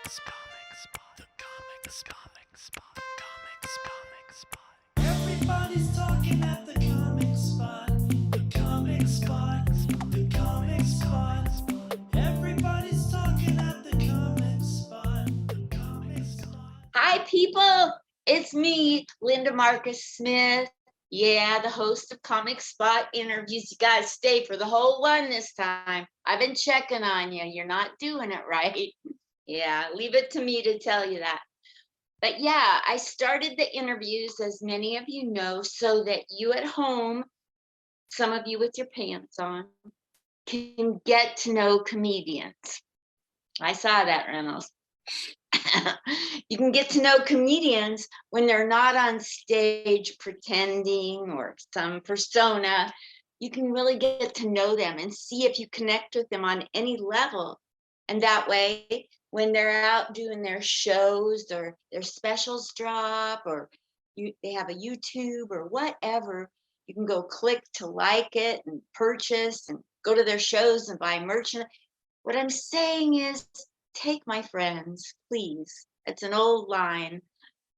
Everybody's talking at the comic spot. The comic spot. The comic spot. Everybody's talking at the comic spot. The comic spot. Hi, people. It's me, Linda Marcus Smith. Yeah, the host of Comic Spot Interviews. You guys stay for the whole one this time. I've been checking on you. You're not doing it right. Yeah, leave it to me to tell you that. But yeah, I started the interviews, as many of you know, so that you at home, some of you with your pants on, can get to know comedians. I saw that, Reynolds. You can get to know comedians when they're not on stage pretending or some persona. You can really get to know them and see if you connect with them on any level. And that way, when they're out doing their shows or their specials drop, or they have a YouTube or whatever, you can go click to like it and purchase and go to their shows and buy merchandise. What I'm saying is, take my friends, please. It's an old line.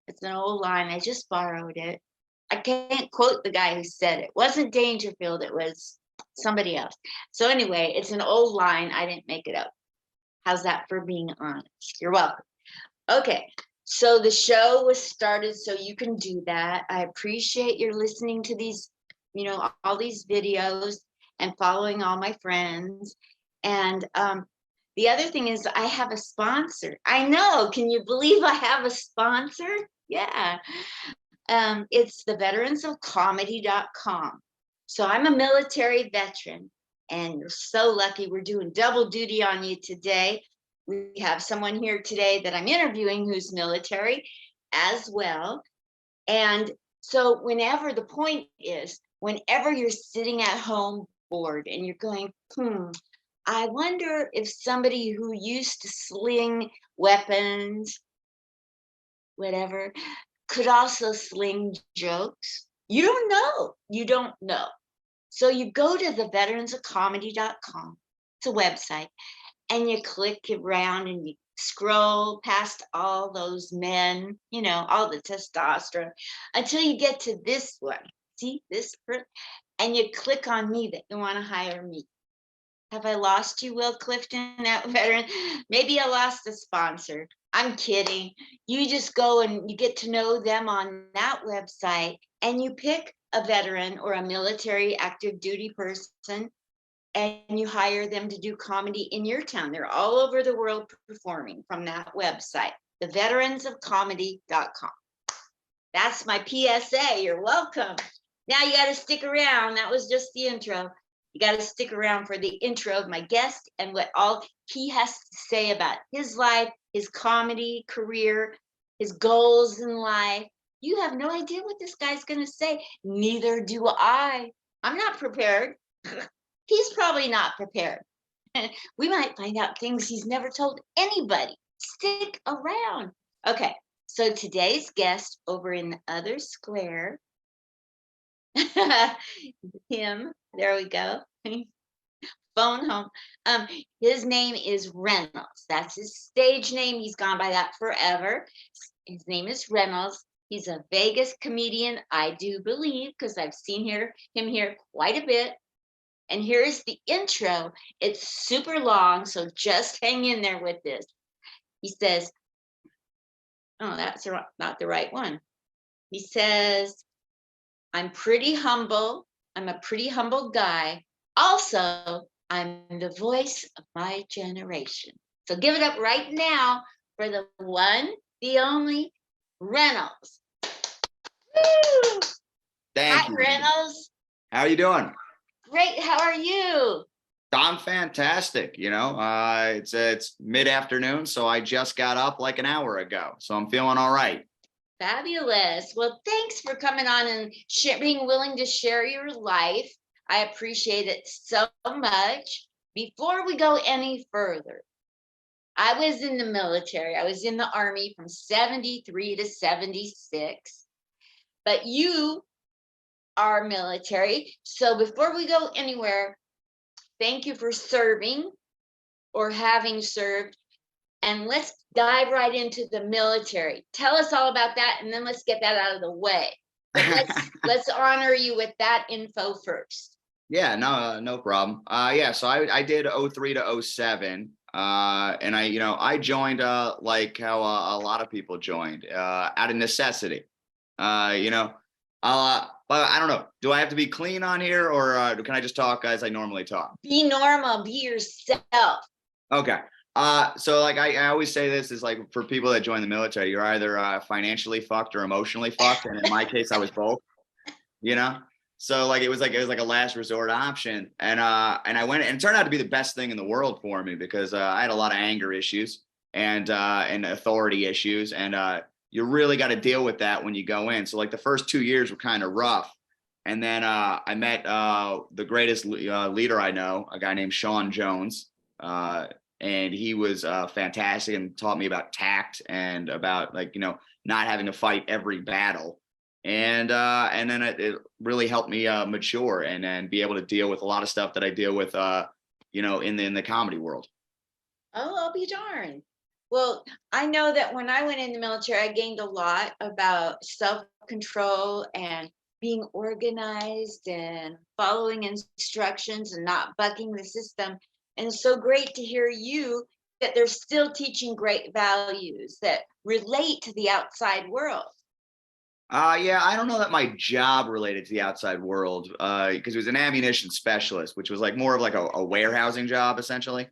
It's an old line. I just borrowed it. I can't quote the guy who said it. It wasn't Dangerfield. It was somebody else. So anyway, it's an old line. I didn't make it up. How's that for being honest? You're welcome. Okay. So the show was started so you can do that. I appreciate your listening to these, all these videos and following all my friends. And the other thing is I have a sponsor. I know. Can you believe I have a sponsor? Yeah. It's the veteransofcomedy.com. So I'm a military veteran, and you're so lucky. We're doing double duty on you today. We have someone here today that I'm interviewing who's military as well. And so whenever you're sitting at home bored and you're going, I wonder if somebody who used to sling weapons, whatever, could also sling jokes. You don't know. So you go to the veteransofcomedy.com. It's a website. And you click around and you scroll past all those men, all the testosterone, until you get to this one. See this person? And you click on me that you want to hire me. Have I lost you, Will Clifton, that veteran? Maybe I lost a sponsor. I'm kidding. You just go and you get to know them on that website, and you pick a veteran or a military active duty person, and you hire them to do comedy in your town. They're all over the world performing from that website, the veteransofcomedy.com. That's my PSA. You're welcome. Now you got to stick around. That was just the intro. You got to stick around for the intro of my guest and what all he has to say about his life, his comedy career, his goals in life. You have no idea what this guy's going to say. Neither do I. I'm not prepared. He's probably not prepared. We might find out things he's never told anybody. Stick around. Okay, so today's guest over in the other square, him, there we go. Phone home. His name is Reynolds. That's his stage name. He's gone by that forever. His name is Reynolds. He's a Vegas comedian, I do believe, because I've seen him here quite a bit. And here's the intro. It's super long, so just hang in there with this. He says, oh, that's not the right one. He says, I'm pretty humble. I'm a pretty humble guy. Also, I'm the voice of my generation. So give it up right now for the one, the only, Reynolds. Woo! Thank you. Hi, Reynolds. How are you doing? Great. How are you? I'm fantastic. It's mid-afternoon, so I just got up like an hour ago. So I'm feeling all right. Fabulous. Well, thanks for coming on and being willing to share your life. I appreciate it so much. Before we go any further, I was in the military. I was in the Army from 73 to 76. But you are military. So before we go anywhere, thank you for serving or having served. and let's dive right into the military. Tell us all about that, and then let's get that out of the way. But let's honor you with that info first. Yeah, no problem. Yeah, so I did '03 to '07. And I joined like how a lot of people joined out of necessity. You know, but I don't know. Do I have to be clean on here, or can I just talk as I normally talk? Be normal, be yourself. Okay. So like I always say this is like for people that join the military, you're either financially fucked or emotionally fucked. And in my case, I was both, you know? So like it was like a last resort option. And I went, and it turned out to be the best thing in the world for me because I had a lot of anger issues and authority issues. And you really got to deal with that when you go in. So like the first 2 years were kind of rough. And then I met the greatest leader I know, a guy named Sean Jones. And he was fantastic and taught me about tact and about not having to fight every battle. And then it really helped me mature and then be able to deal with a lot of stuff that I deal with, in the comedy world. Oh, I'll be darned. Well, I know that when I went in the military, I gained a lot about self-control and being organized and following instructions and not bucking the system. And it's so great to hear you that they're still teaching great values that relate to the outside world. Yeah, I don't know that my job related to the outside world because it was an ammunition specialist, which was like more of like a warehousing job essentially.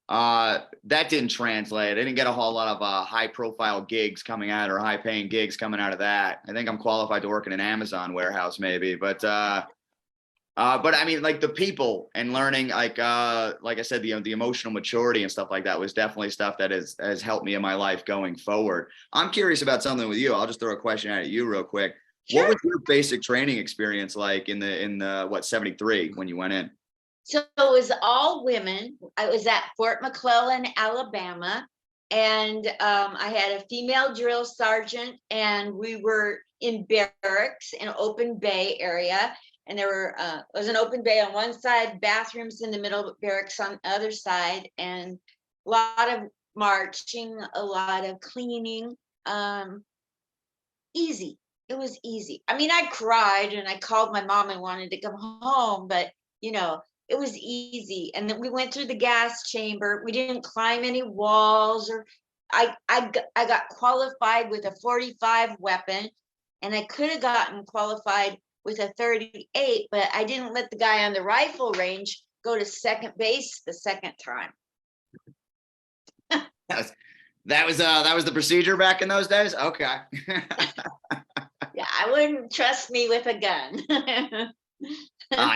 That didn't translate. I didn't get a whole lot of high profile gigs coming out or high paying gigs coming out of that. I think I'm qualified to work in an Amazon warehouse maybe, but I mean, like the people and learning, like I said, the emotional maturity and stuff like that was definitely stuff that has helped me in my life going forward. I'm curious about something with you. I'll just throw a question at you real quick. Sure. What was your basic training experience like in the 73 when you went in? So it was all women. I was at Fort McClellan, Alabama, and I had a female drill sergeant, and we were in barracks in open bay area. And there was an open bay on one side, bathrooms in the middle, barracks on the other side, and a lot of marching, a lot of cleaning. Easy. It was easy. I mean, I cried and I called my mom and wanted to come home, but it was easy. And then we went through the gas chamber. We didn't climb any walls, or I got qualified with a 45 weapon, and I could have gotten qualified with a 38, but I didn't let the guy on the rifle range go to second base the second time. That was the procedure back in those days. Okay. Yeah, I wouldn't trust me with a gun.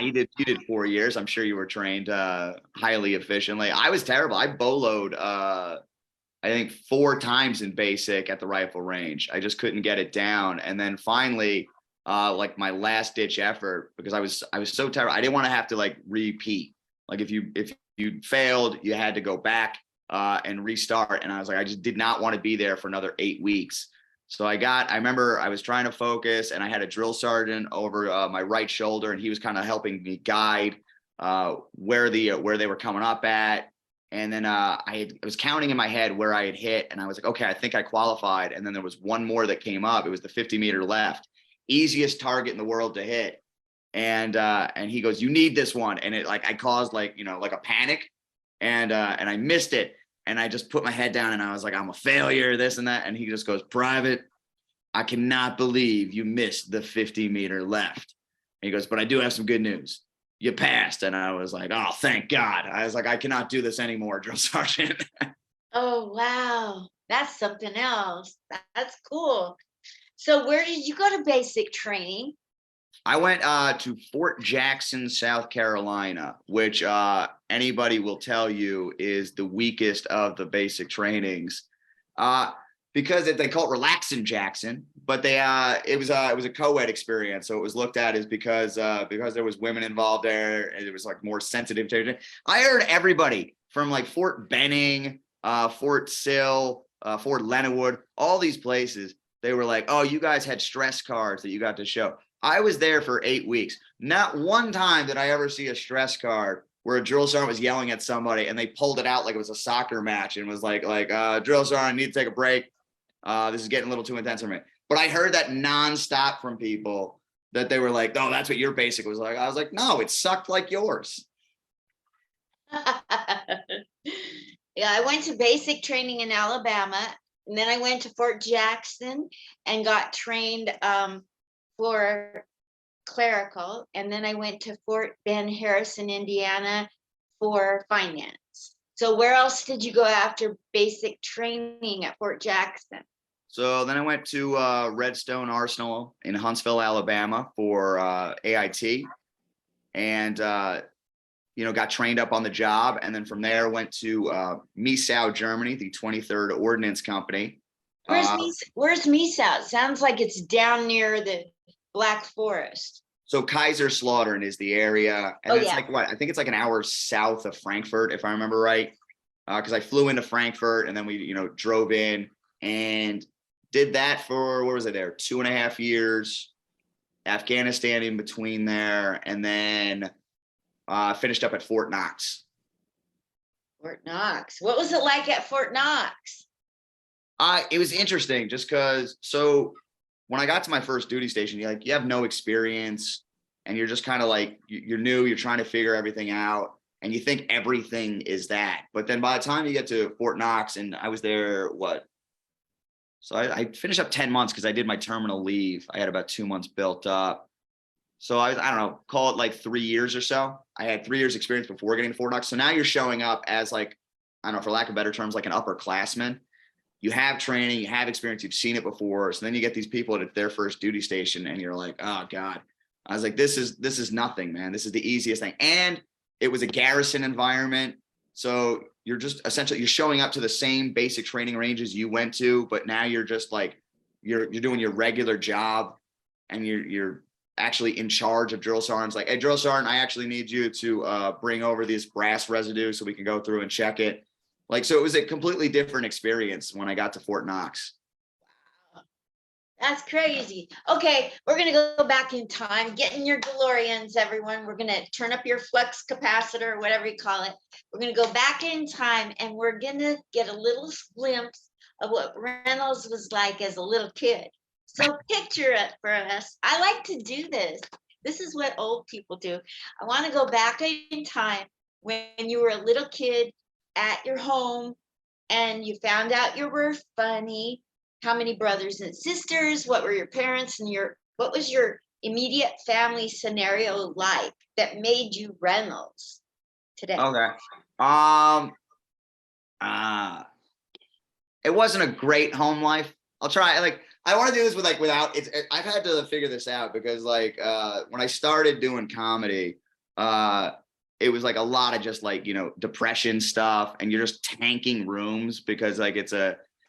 You did 4 years. I'm sure you were trained highly efficiently. I was terrible. I boloed I think 4 times in basic at the rifle range. I just couldn't get it down. And then finally, like my last ditch effort, because I was so tired. I didn't want to have to like repeat. Like if you failed, you had to go back and restart. And I was like, I just did not want to be there for another 8 weeks. So I remember I was trying to focus, and I had a drill sergeant over my right shoulder, and he was kind of helping me guide where they were coming up at. And then I was counting in my head where I had hit, and I was like, okay, I think I qualified. And then there was one more that came up. It was the 50-meter left, easiest target in the world to hit. And he goes, you need this one. And it I caused like a panic, and I missed it. And I just put my head down and I was like, I'm a failure, this and that. And he just goes, Private, I cannot believe you missed the 50-meter left. And he goes, but I do have some good news. You passed. And I was like, oh, thank God. I was like, I cannot do this anymore, drill sergeant. Oh, wow. That's something else. That's cool. So where did you go to basic training? I went to Fort Jackson, South Carolina, which anybody will tell you is the weakest of the basic trainings, because they call it relaxing Jackson, but it was a co-ed experience, so it was looked at as because there was women involved there, and it was like more sensitive to it. I heard everybody from like Fort Benning, Fort Sill, Fort Leonard Wood, all these places. They were like, oh, you guys had stress cards that you got to show. I was there for 8 weeks. Not one time did I ever see a stress card where a drill sergeant was yelling at somebody and they pulled it out like it was a soccer match and was like, drill sergeant, I need to take a break. This is getting a little too intense for me. But I heard that nonstop from people that they were like, oh, that's what your basic was like. I was like, no, it sucked like yours. Yeah, I went to basic training in Alabama, and then I went to Fort Jackson and got trained for clerical, and then I went to Fort Ben Harrison, Indiana for finance. So where else did you go after basic training at Fort Jackson? So then I went to Redstone Arsenal in Huntsville, Alabama for AIT, and got trained up on the job. And then from there went to Miesau, Germany, the 23rd Ordnance Company. Where's Miesau? Sounds like it's down near the Black Forest. So Kaiserslautern is the area, and it's yeah. like what? I think it's like an hour south of Frankfurt, if I remember right. Because I flew into Frankfurt and then we, drove in and did that for, where was I there? 2.5 years, Afghanistan in between there, and then finished up at Fort Knox. Fort Knox. What was it like at Fort Knox? It was interesting just because, so when I got to my first duty station, you have no experience and you're just kind of like, you're new, you're trying to figure everything out and you think everything is that. But then by the time you get to Fort Knox, and I was there, so I finished up 10 months because I did my terminal leave. I had about 2 months built up. So I don't know, call it like 3 years or so. I had 3 years experience before getting to Fort Knox. So now you're showing up as like, I don't know, for lack of better terms, like an upperclassman. You have training, you have experience, you've seen it before. So then you get these people at their first duty station and you're like, oh God. I was like, this is nothing, man. This is the easiest thing. And it was a garrison environment. So you're just essentially, you're showing up to the same basic training ranges you went to, but now you're just like, you're doing your regular job and you're actually in charge of drill sergeants. Like, hey, drill sergeant, I actually need you to bring over this brass residue so we can go through and check it. Like, so it was a completely different experience when I got to Fort Knox. That's crazy. Okay, we're going to go back in time. Get in your DeLoreans, everyone. We're going to turn up your flux capacitor, whatever you call it. We're going to go back in time and we're going to get a little glimpse of what Reynolds was like as a little kid. So picture it for us. I like to do this. This is what old people do. I want to go back in time when you were a little kid at your home and you found out you were funny. How many brothers and sisters? What were your parents and what was your immediate family scenario like that made you Reynolds today? Okay. It wasn't a great home life. I'll try. I want to do this without it's. I've had to figure this out because when I started doing comedy, it was like a lot of just depression stuff, and you're just tanking rooms because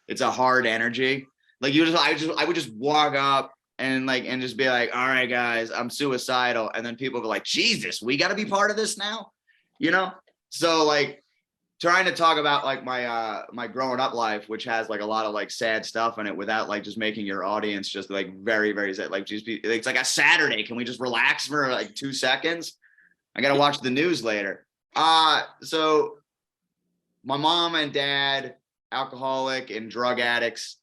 it's a hard energy. I would just walk up and just be like, all right, guys, I'm suicidal. And then people be like, Jesus, we got to be part of this now, So trying to talk about my growing up life, which has a lot of sad stuff in it without just making your audience just very, very sad. It's like a Saturday. Can we just relax for 2 seconds? I got to watch the news later. So my mom and dad, alcoholic and drug addicts.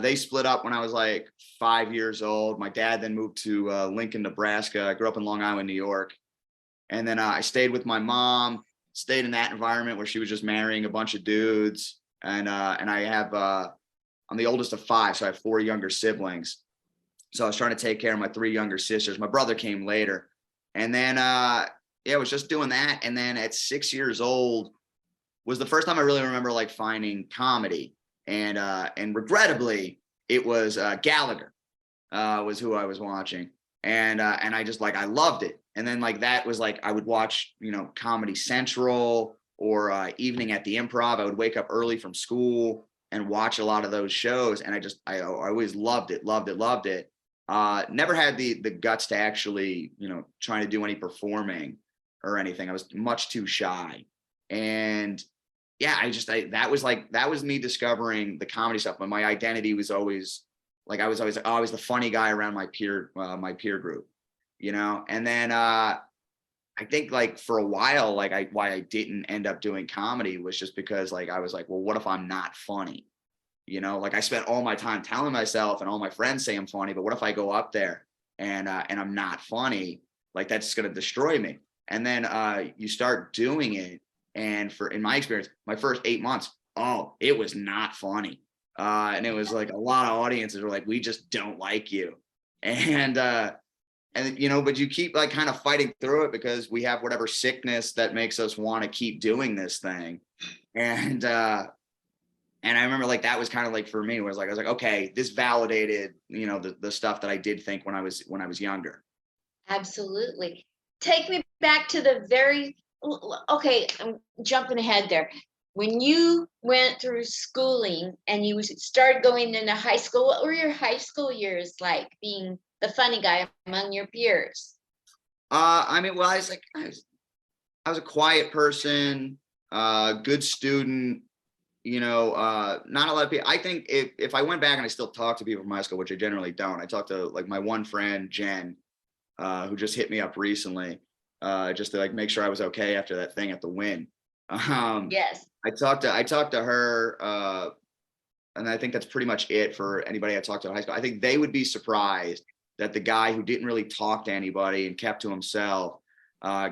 They split up when I was 5 years old. My dad then moved to Lincoln, Nebraska. I grew up in Long Island, New York. And then I stayed with my mom, stayed in that environment where she was just marrying a bunch of dudes. And I have, I'm the oldest of 5, so I have 4 younger siblings. So I was trying to take care of my 3 younger sisters. My brother came later. And then, I was just doing that. And then at 6 years old was the first time I really remember finding comedy. And regrettably, it was Gallagher was who I was watching. And I just I loved it. And then that was I would watch, Comedy Central or Evening at the Improv. I would wake up early from school and watch a lot of those shows. And I always loved it. Never had the guts to actually, trying to do any performing or anything. I was much too shy. And yeah, that was me discovering the comedy stuff. But my identity was always I was always the funny guy around my peer group, And then I think like for a while, like why I didn't end up doing comedy was just because like I was like, well, what if I'm not funny? You know, like I spent all my time telling myself and all my friends say I'm funny, but what if I go up there and I'm not funny? Like that's going to destroy me. And then you start doing it, and in my experience, my first 8 months, oh, it was not funny, and it was like a lot of audiences were like, we just don't like you, and you know, but you keep like kind of fighting through it because we have whatever sickness that makes us want to keep doing this thing, and I remember like that was kind of like for me, was like I was like, okay, this validated, you know, the stuff that I did think when I was younger. Absolutely. Take me back to the very, okay, I'm jumping ahead there. When you went through schooling and you started going into high school, what were your high school years like, being the funny guy among your peers? I mean, well, I was a quiet person, good student, you know, not a lot of people. I think if I went back and I still talk to people from high school, which I generally don't, I talk to like my one friend, Jen, who just hit me up recently, just to like make sure I was okay after that thing at the Win. Um, Yes. I talked to her, and I think that's pretty much it for anybody I talked to in high school. I think they would be surprised that the guy who didn't really talk to anybody and kept to himself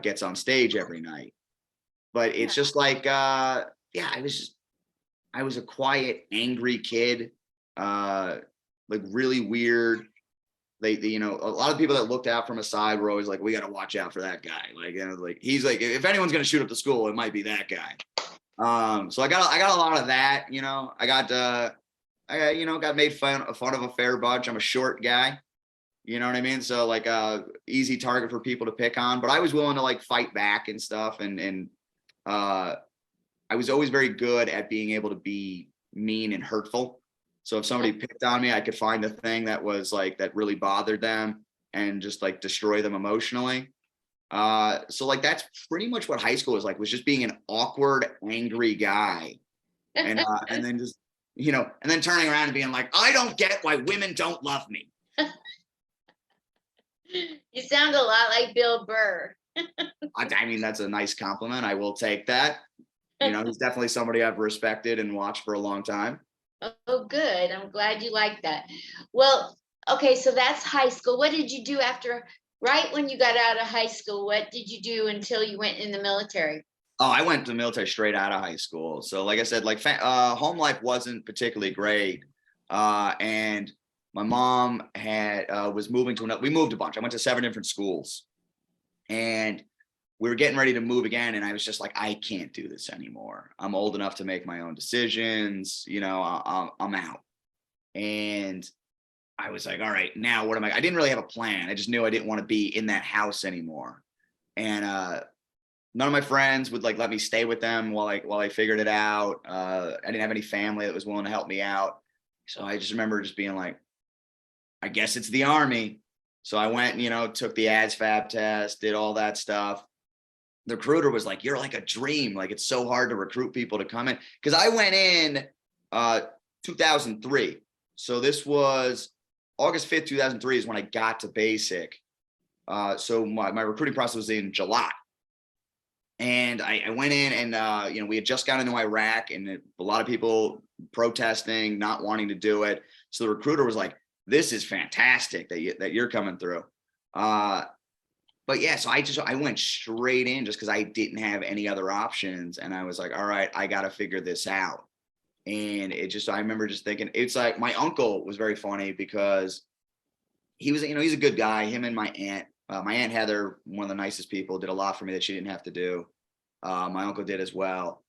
gets on stage every night. But it's just like, yeah, I was a quiet, angry kid, like really weird. They, you know, a lot of people that looked out from a side were always like, we got to watch out for that guy. Like, you know, like he's like, if anyone's going to shoot up the school, it might be that guy. So I got a lot of that, you know, you know, got made fun of a fair bunch. I'm a short guy, you know what I mean? So like, easy target for people to pick on, but I was willing to like fight back and stuff. Uh, I was always very good at being able to be mean and hurtful. So if somebody picked on me, I could find the thing that was like that really bothered them and just like destroy them emotionally. So like that's pretty much what high school was like, was just being an awkward, angry guy. And then just, you know, and then turning around and being like, I don't get why women don't love me. You sound a lot like Bill Burr. I mean, that's a nice compliment. I will take that. You know, he's definitely somebody I've respected and watched for a long time. Oh, good. I'm glad you like that. Well, okay, so that's high school. What did you do after, right when you got out of high school? What did you do until you went in the military? Oh, I went to the military straight out of high school. So like I said, like home life wasn't particularly great. And my mom had was moving to we moved a bunch. I went to 7 different schools, and we were getting ready to move again. And I was just like, I can't do this anymore. I'm old enough to make my own decisions. You know, I'm out. And I was like, all right, now what am I didn't really have a plan. I just knew I didn't want to be in that house anymore. And none of my friends would like let me stay with them while I figured it out. I didn't have any family that was willing to help me out. So I just remember just being like, I guess it's the Army. So I went, you know, took the ASVAB test, did all that stuff. The recruiter was like, you're like a dream. Like, it's so hard to recruit people to come in. Cause I went in 2003. So this was August 5th, 2003 is when I got to basic. So my recruiting process was in July. And I went in and, you know, we had just gotten into Iraq, and a lot of people protesting, not wanting to do it. So the recruiter was like, this is fantastic that you're coming through. But yeah, so I went straight in just because I didn't have any other options. And I was like, all right, I got to figure this out. And I remember just thinking, it's like my uncle was very funny because he was, you know, he's a good guy. Him and my Aunt Heather, one of the nicest people, did a lot for me that she didn't have to do. My uncle did as well.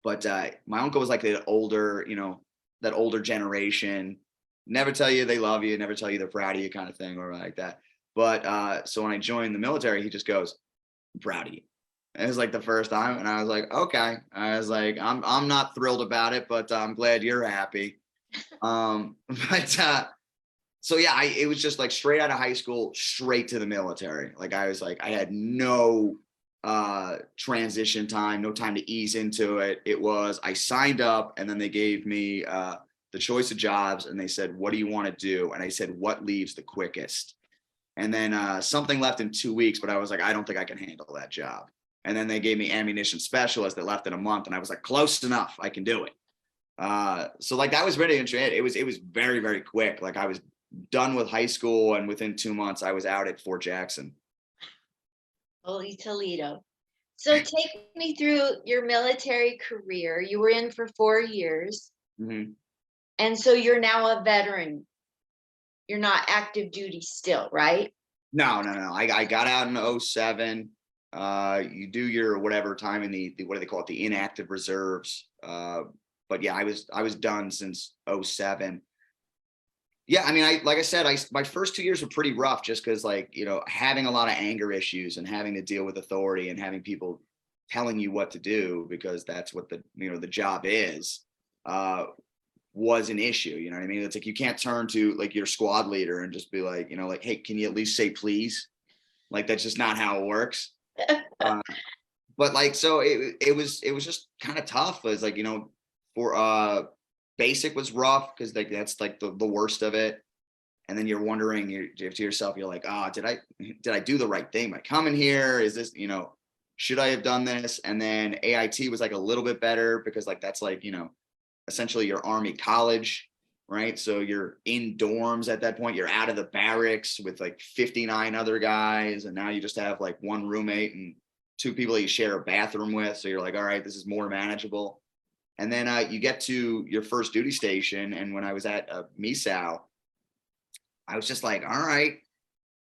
But my uncle was like the older, you know, that older generation. Never tell you they love you, never tell you they're proud of you, kind of thing, or like that. But so when I joined the military, he just goes, I'm proud of you. And it was like the first time, and I was like, okay. I was like, I'm not thrilled about it, but I'm glad you're happy. But so yeah, it was just like straight out of high school, straight to the military. Like I was like, I had no transition time, no time to ease into it. It was, I signed up, and then they gave me the choice of jobs, and they said, what do you want to do? And I said, what leaves the quickest? And then something left in 2 weeks, but I was like, I don't think I can handle that job. And then they gave me ammunition specialist that left in a month. And I was like, close enough, I can do it. So like that was really interesting. It was very, very quick. Like I was done with high school, and within 2 months I was out at Fort Jackson. Holy Toledo. So take me through your military career. You were in for 4 years. Mhm. And so you're now a veteran. You're not active duty still, right? No. I got out in 07. You do your whatever time in the what do they call it? The inactive reserves. But yeah, I was done since 07. Yeah, I mean, like I said, my first 2 years were pretty rough, just because, like, having a lot of anger issues and having to deal with authority and having people telling you what to do, because that's what the job is, was an issue. You know what I mean? It's like you can't turn to like your squad leader and just be like, like, hey, can you at least say please? Like that's just not how it works. But like, so it was just kind of tough. It was like, for basic was rough, because like that's like the worst of it. And then you're wondering to yourself, you're like, oh, did I do the right thing by coming here? Is this, should I have done this? And then AIT was like a little bit better, because like that's like, essentially your Army college, right? So you're in dorms at that point. You're out of the barracks with like 59 other guys, and now you just have like one roommate and 2 people that you share a bathroom with. So you're like, all right, this is more manageable. And then you get to your first duty station. And when I was at MISAO, I was just like, all right,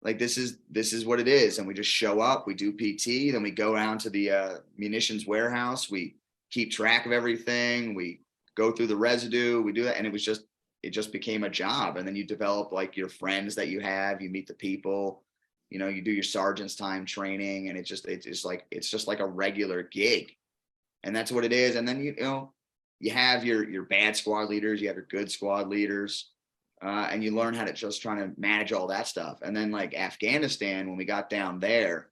like this is what it is. And we just show up, we do PT, then we go down to the munitions warehouse, we keep track of everything, we go through the residue, we do that. And it just became a job. And then you develop like your friends that you have, you meet the people, you do your sergeant's time training, and it's just like a regular gig. And that's what it is. And then, you have your bad squad leaders, you have your good squad leaders, and you learn how to just try to manage all that stuff. And then like Afghanistan, when we got down there,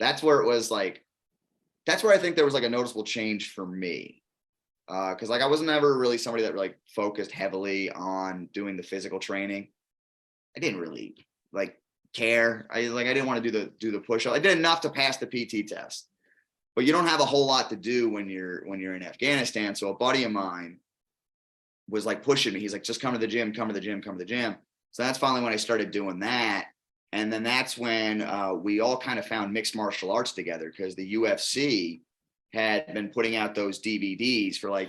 that's where I think there was like a noticeable change for me. Cause like I wasn't ever really somebody that like focused heavily on doing the physical training. I didn't really like care. I didn't want to do the push up. I did enough to pass the PT test, but you don't have a whole lot to do when you're in Afghanistan. So a buddy of mine was like pushing me. He's like, just come to the gym, come to the gym, come to the gym. So that's finally when I started doing that. And then that's when we all kind of found mixed martial arts together, because the UFC had been putting out those DVDs for like,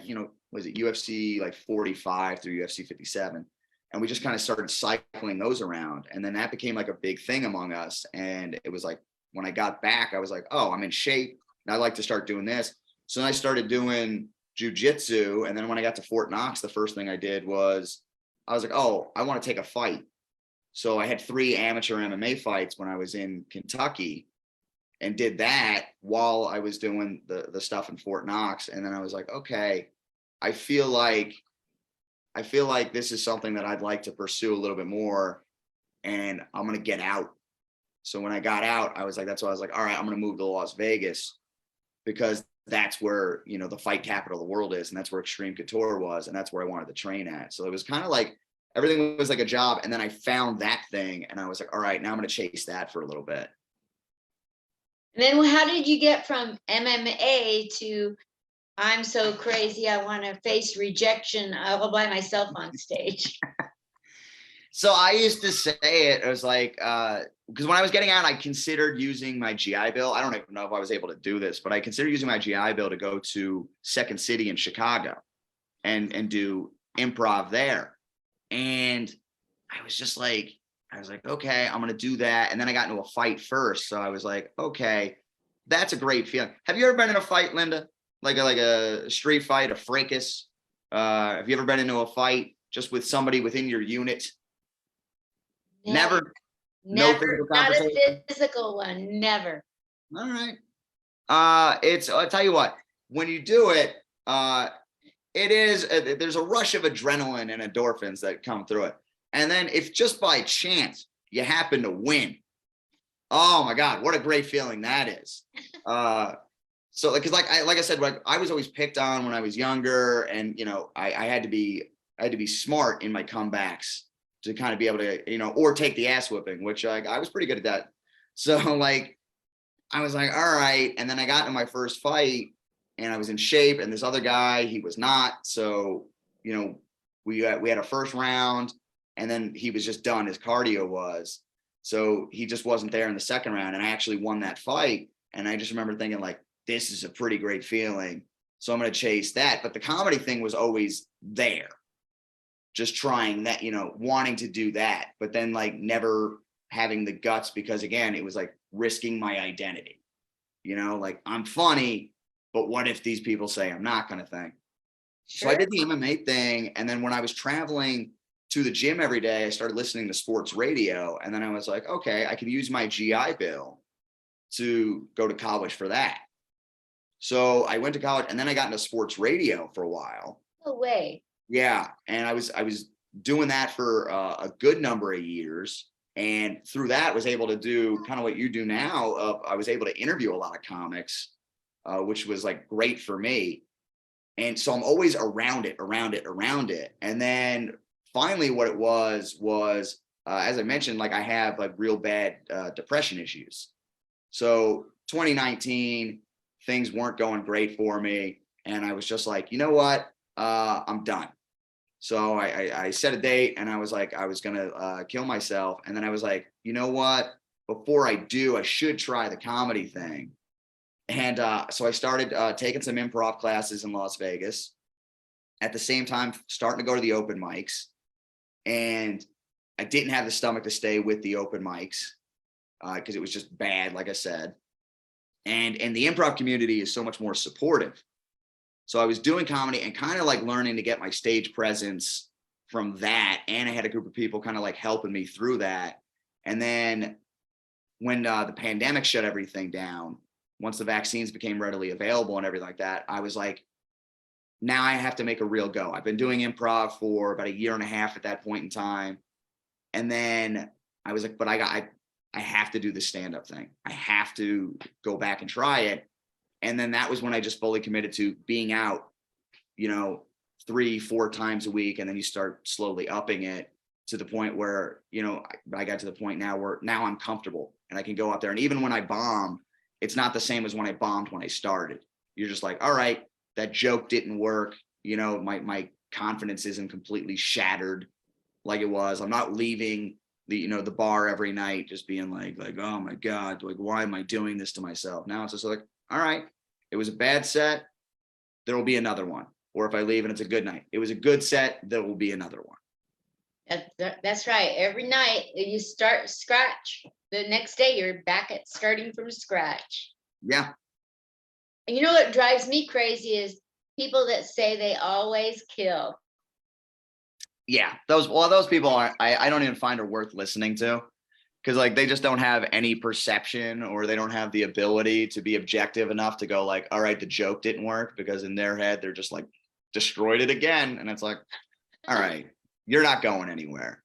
was it UFC like 45 through UFC 57? And we just kind of started cycling those around. And then that became like a big thing among us. And it was like, when I got back, I was like, oh, I'm in shape, and I'd like to start doing this. So then I started doing jujitsu. And then when I got to Fort Knox, the first thing I did was, I was like, oh, I want to take a fight. So I had 3 amateur MMA fights when I was in Kentucky, and did that while I was doing the stuff in Fort Knox. And then I was like, okay, I feel like this is something that I'd like to pursue a little bit more, and I'm going to get out. So when I got out, I was like, that's why I was like, all right, I'm going to move to Las Vegas, because that's where, the fight capital of the world is. And that's where Extreme Couture was. And that's where I wanted to train at. So it was kind of like, everything was like a job. And then I found that thing, and I was like, all right, now I'm going to chase that for a little bit. And then how did you get from MMA to I'm so crazy, I want to face rejection all by myself on stage? So I used to say it was like, because when I was getting out, I considered using my GI Bill. I don't even know if I was able to do this, but I considered using my GI Bill to go to Second City in Chicago and do improv there. And I was just like, okay, I'm going to do that. And then I got into a fight first. So I was like, okay, that's a great feeling. Have you ever been in a fight, Linda? Like a street fight, a fracas? Have you ever been into a fight just with somebody within your unit? Never. No physical Not conversation? a physical one, never. All right. I'll tell you what, when you do it, there's a rush of adrenaline and endorphins that come through it. And then if just by chance you happen to win, oh my God, what a great feeling that is. So because like I said, I was always picked on when I was younger, and I had to be smart in my comebacks. to kind of be able to, or take the ass whipping, which I was pretty good at that. So like, I was like, all right. And then I got into my first fight and I was in shape, and this other guy, he was not. So, we had a first round, and then he was just done. His cardio was, so he just wasn't there in the second round. And I actually won that fight. And I just remember thinking like, this is a pretty great feeling. So I'm going to chase that. But the comedy thing was always there, just trying that, wanting to do that, but then like never having the guts, because again, it was like risking my identity, like I'm funny, but what if these people say I'm not, kind of thing. So I did the MMA thing. And then when I was traveling to the gym every day, I started listening to sports radio. And then I was like, okay, I could use my GI Bill to go to college for that. So I went to college, and then I got into sports radio for a while. No way. Yeah. And I was doing that for a good number of years. And through that was able to do kind of what you do now. I was able to interview a lot of comics, which was like great for me. And so I'm always around it. And then finally what it was, as I mentioned, like I have like real bad depression issues. So 2019, things weren't going great for me. And I was just like, you know what? I'm done. So I set a date, and I was like, I was going to kill myself. And then I was like, you know what? Before I do, I should try the comedy thing. And so I started taking some improv classes in Las Vegas. At the same time, starting to go to the open mics. And I didn't have the stomach to stay with the open mics because it was just bad, like I said. And the improv community is so much more supportive. So I was doing comedy and kind of like learning to get my stage presence from that. And I had a group of people kind of like helping me through that. And then when the pandemic shut everything down, once the vaccines became readily available and everything like that, I was like, now I have to make a real go. I've been doing improv for about a year and a half at that point in time. And then I was like, but I have to do the stand-up thing. I have to go back and try it. And then that was when I just fully committed to being out, 3-4 times a week. And then you start slowly upping it to the point where, I got to the point now where now I'm comfortable and I can go out there. And even when I bomb, it's not the same as when I bombed when I started. You're just like, all right, that joke didn't work. My confidence isn't completely shattered like it was. I'm not leaving the bar every night just being like, oh my God, like, why am I doing this to myself? Now it's just like, all right, it was a bad set. There will be another one. Or if I leave and it's a good night, it was a good set, there will be another one. That's right. Every night you start scratch. The next day you're back at starting from scratch. Yeah. And you know what drives me crazy is people that say they always kill. Yeah, those people I don't even find are worth listening to, because like they just don't have any perception, or they don't have the ability to be objective enough to go like, all right, the joke didn't work, because in their head they're just like destroyed it again. And it's like, all right, you're not going anywhere.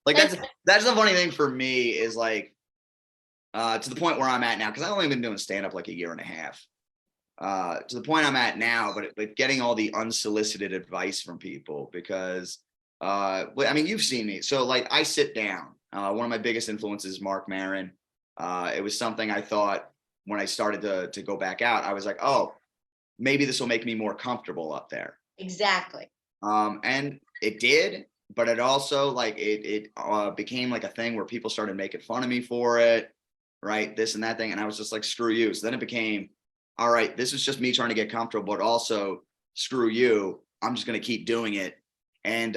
Like that's the funny thing for me is like to the point where I'm at now, because I've only been doing stand-up like a year and a half. To the point I'm at now, but getting all the unsolicited advice from people, because I mean, you've seen me. So like I sit down. One of my biggest influences is Mark Maron. It was something I thought when I started to go back out, I was like, oh, maybe this will make me more comfortable up there. Exactly. And it did, but it also like it became like a thing where people started making fun of me for it, right? This and that thing. And I was just like, screw you. So then it became, all right, this is just me trying to get comfortable, but also screw you. I'm just going to keep doing it. And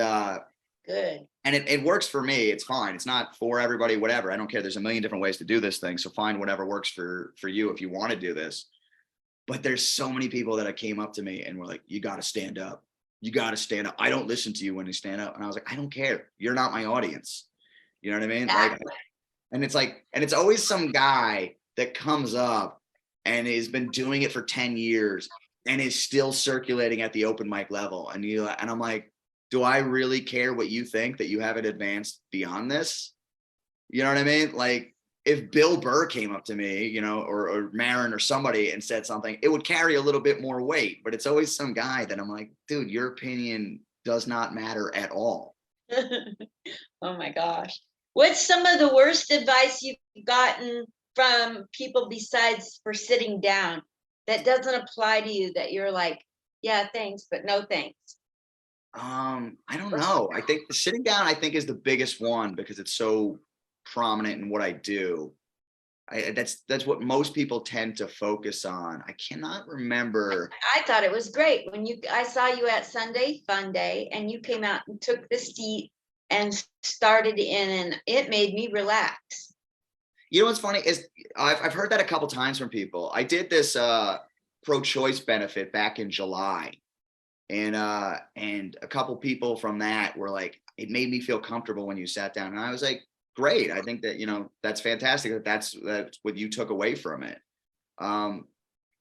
good. And it works for me. It's fine. It's not for everybody, whatever. I don't care. There's a million different ways to do this thing. So find whatever works for you if you want to do this. But there's so many people that came up to me and were like, you got to stand up. You got to stand up. I don't listen to you when you stand up. And I was like, I don't care. You're not my audience. You know what I mean? Exactly. Like, and it's like, and it's always some guy that comes up and has been doing it for 10 years and is still circulating at the open mic level. And I'm like, do I really care what you think, that you haven't advanced beyond this? You know what I mean? Like if Bill Burr came up to me, or Maron or somebody and said something, it would carry a little bit more weight, but it's always some guy that I'm like, dude, your opinion does not matter at all. Oh my gosh. What's some of the worst advice you've gotten from people besides for sitting down that doesn't apply to you that you're like, yeah, thanks, but no thanks? I don't know. I think the sitting down, I think, is the biggest one because it's so prominent in what I do. That's what most people tend to focus on. I cannot remember. I thought it was great when I saw you at Sunday Fun Day and you came out and took the seat and started in, and it made me relax. You know what's funny is I've heard that a couple times from people. I did this pro-choice benefit back in July, and a couple people from that were like, it made me feel comfortable when you sat down, and I was like, great. I think that that's fantastic. That's what you took away from it.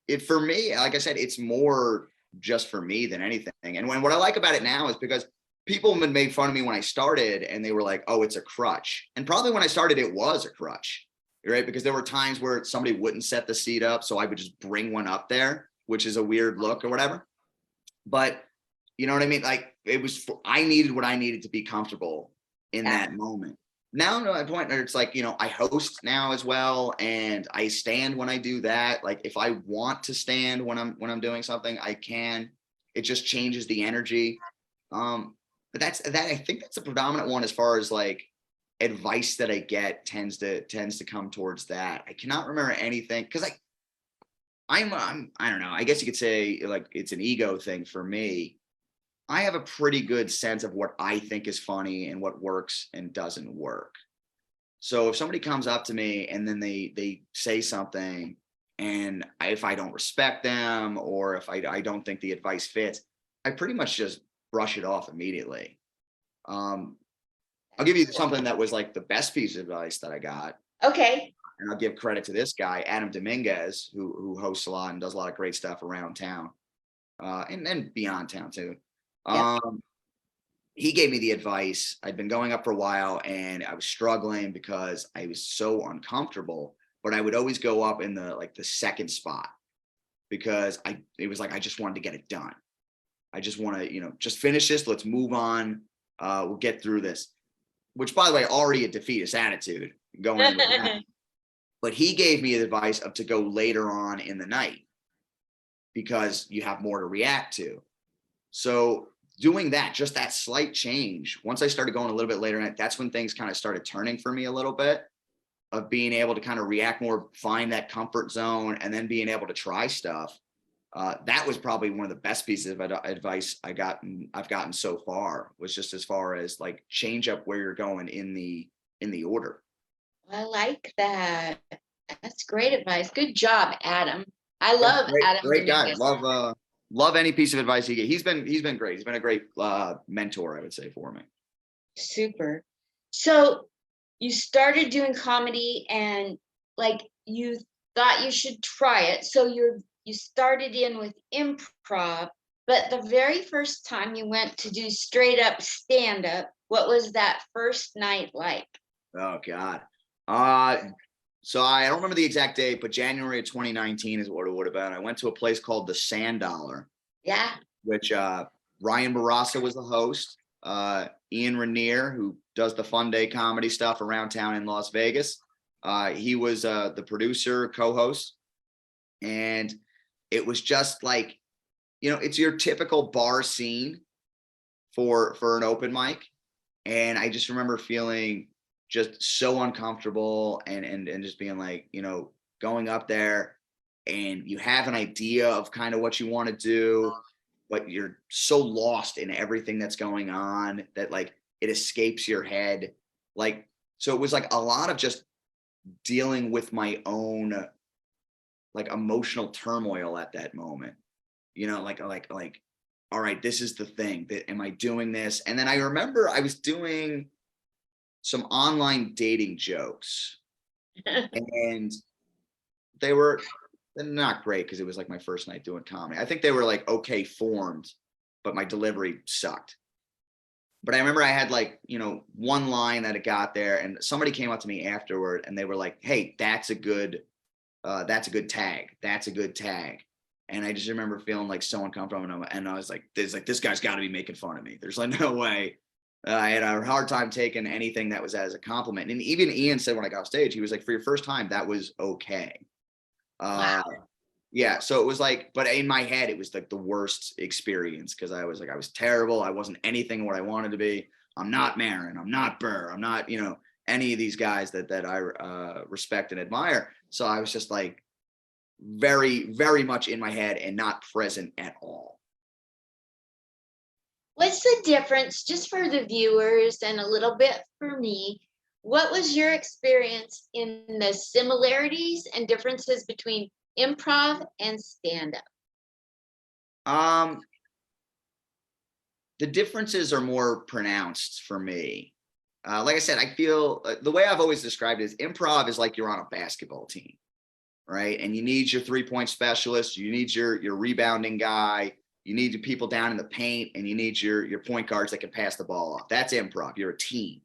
It for me, like I said, it's more just for me than anything. And what I like about it now is because people have made fun of me when I started, and they were like, oh, it's a crutch. And probably when I started, it was a crutch, right? Because there were times where somebody wouldn't set the seat up, so I would just bring one up there, which is a weird look or whatever. But you know what I mean? Like I needed what I needed to be comfortable in that moment. Now I'm to a point where it's like, I host now as well, and I stand when I do that. Like if I want to stand when I'm doing something, I can. It just changes the energy. But I think that's the predominant one as far as like advice that I get tends to come towards that. I cannot remember anything because I don't know. I guess you could say like it's an ego thing for me. I have a pretty good sense of what I think is funny and what works and doesn't work. So if somebody comes up to me and then they say something, and if I don't respect them or if I don't think the advice fits, I pretty much just brush it off immediately. I'll give you something that was like the best piece of advice that I got. Okay. And I'll give credit to this guy, Adam Dominguez, who hosts a lot and does a lot of great stuff around town, and beyond town too. Yeah. He gave me the advice. I'd been going up for a while and I was struggling because I was so uncomfortable, but I would always go up in the second spot because it was like, I just wanted to get it done. I just want to, just finish this. Let's move on. We'll get through this, which by the way, already a defeatist attitude going in with that. But he gave me the advice of to go later on in the night because you have more to react to. So doing that, just that slight change, once I started going a little bit later in it, that's when things kind of started turning for me a little bit, of being able to kind of react more, find that comfort zone, and then being able to try stuff. That was probably one of the best pieces of advice I've gotten so far, was just as far as like change up where you're going in the order. I like that. That's great advice. Good job, Adam. I love Adam Great guy. Dominguez. Love any piece of advice he gave. He's been great. He's been a great mentor, I would say, for me. Super. So you started doing comedy and like you thought you should try it. So you started in with improv, but the very first time you went to do straight up stand up, what was that first night like? Oh God. So I don't remember the exact date, but January of 2019 is what it would have been. I went to a place called the Sand Dollar. Yeah. Which Ryan Barassa was the host. Ian Rainier, who does the Fun Day comedy stuff around town in Las Vegas, he was the producer, co-host, and it was just like, it's your typical bar scene for an open mic, and I just remember feeling just so uncomfortable and just being like, going up there and you have an idea of kind of what you want to do, but you're so lost in everything that's going on that like it escapes your head. Like, so it was like a lot of just dealing with my own like emotional turmoil at that moment, like, all right, this is the thing that, am I doing this? And then I remember I was doing some online dating jokes and they're not great because it was like my first night doing comedy. I think they were like okay formed, but my delivery sucked. But I remember I had like, one line that it got there, and somebody came up to me afterward and they were like, hey, that's a good tag. That's a good tag. And I just remember feeling like so uncomfortable. And I was like, this guy's got to be making fun of me. There's like no way I had a hard time taking anything that was as a compliment. And even Ian said when I got off stage, he was like, for your first time, that was okay. Wow. Yeah. So it was like, but in my head, it was like the worst experience because I was like, I was terrible. I wasn't anything what I wanted to be. I'm not Marin. I'm not Burr. I'm not, any of these guys that I respect and admire. So I was just like very, very much in my head and not present at all. What's the difference, just for the viewers and a little bit for me? What was your experience in the similarities and differences between improv and stand-up? The differences are more pronounced for me. Like I said, I feel the way I've always described it is improv is like you're on a basketball team, right? And you need your 3-point specialist, you need your rebounding guy, you need your people down in the paint, and you need your point guards that can pass the ball off. That's improv. You're a team.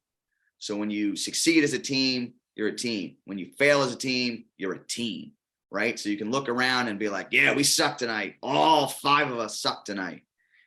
So when you succeed as a team, you're a team. When you fail as a team, you're a team, right? So you can look around and be like, yeah, we suck tonight. All 5 of us suck tonight.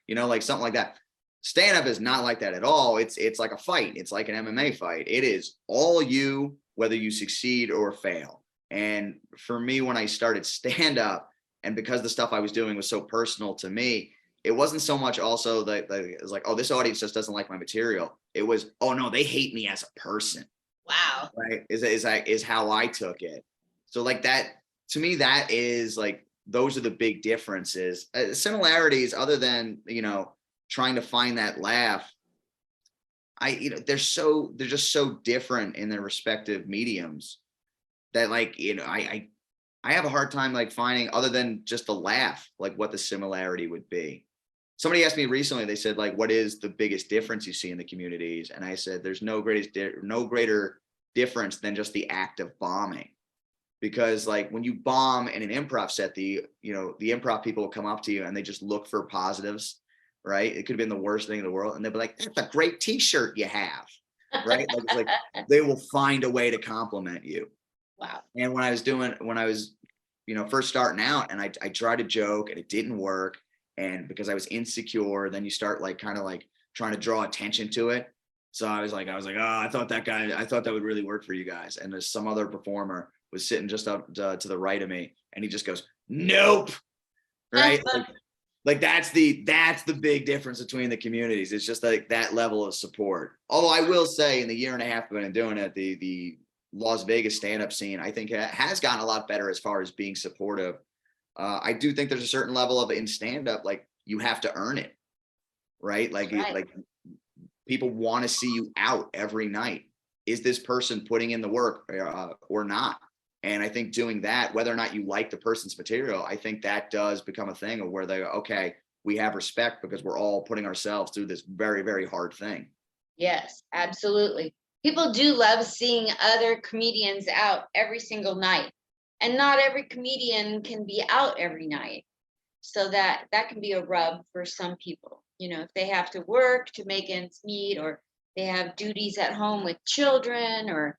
Like something like that. Stand-up is not like that at all. It's like a fight. It's like an MMA fight. It is all you, whether you succeed or fail. And for me, when I started stand-up, and because the stuff I was doing was so personal to me, it wasn't so much also that it was like, oh, this audience just doesn't like my material. It was, oh no, they hate me as a person. Wow. Right? Is how I took it. So like that, to me, that is like, those are the big differences. Similarities, other than, trying to find that laugh. They're just so different in their respective mediums that I have a hard time like finding, other than just the laugh, like what the similarity would be. Somebody asked me recently, they said, like, what is the biggest difference you see in the communities? And I said, there's no greater difference than just the act of bombing. Because like when you bomb in an improv set, the improv people will come up to you and they just look for positives, right? It could have been the worst thing in the world. And they'll be like, that's a great t-shirt you have, right? Like they will find a way to compliment you. Wow. And when I was, first starting out, and I tried to joke and it didn't work. And because I was insecure, then you start like kind of like trying to draw attention to it. So I was like, oh, I thought that would really work for you guys. And there's some other performer was sitting just up to the right of me, and he just goes, nope. Right. Like that's the big difference between the communities. It's just like that level of support. Although I will say, in the year and a half I've been doing it, the Las Vegas stand-up scene, I think has gotten a lot better as far as being supportive. I do think there's a certain level of in stand-up, like you have to earn it, right? Like people want to see you out every night. Is this person putting in the work or not? And I think doing that, whether or not you like the person's material, I think that does become a thing of where they go, okay, we have respect because we're all putting ourselves through this very, very hard thing. Yes, absolutely. People do love seeing other comedians out every single night. And not every comedian can be out every night. So that can be a rub for some people. If they have to work to make ends meet, or they have duties at home with children or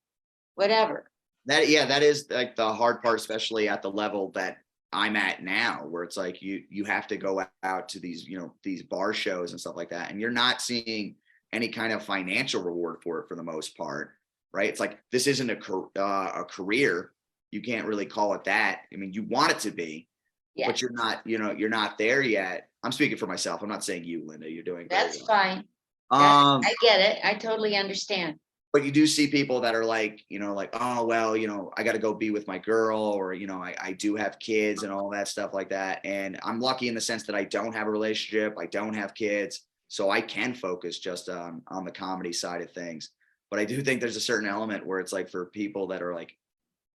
whatever. That is like the hard part, especially at the level that I'm at now, where it's like you have to go out to these, these bar shows and stuff like that. And you're not seeing any kind of financial reward for it for the most part, right? It's like, this isn't a career. You can't really call it that. I mean, you want it to be, Yes. but you're not there yet. I'm speaking for myself. I'm not saying you, Linda, you're doing very That's well. fine. I get it. I totally understand. But you do see people that are like, oh, well, I got to go be with my girl, or, I do have kids and all that stuff like that. And I'm lucky in the sense that I don't have a relationship. I don't have kids. So I can focus just on the comedy side of things. But I do think there's a certain element where it's like, for people that are like,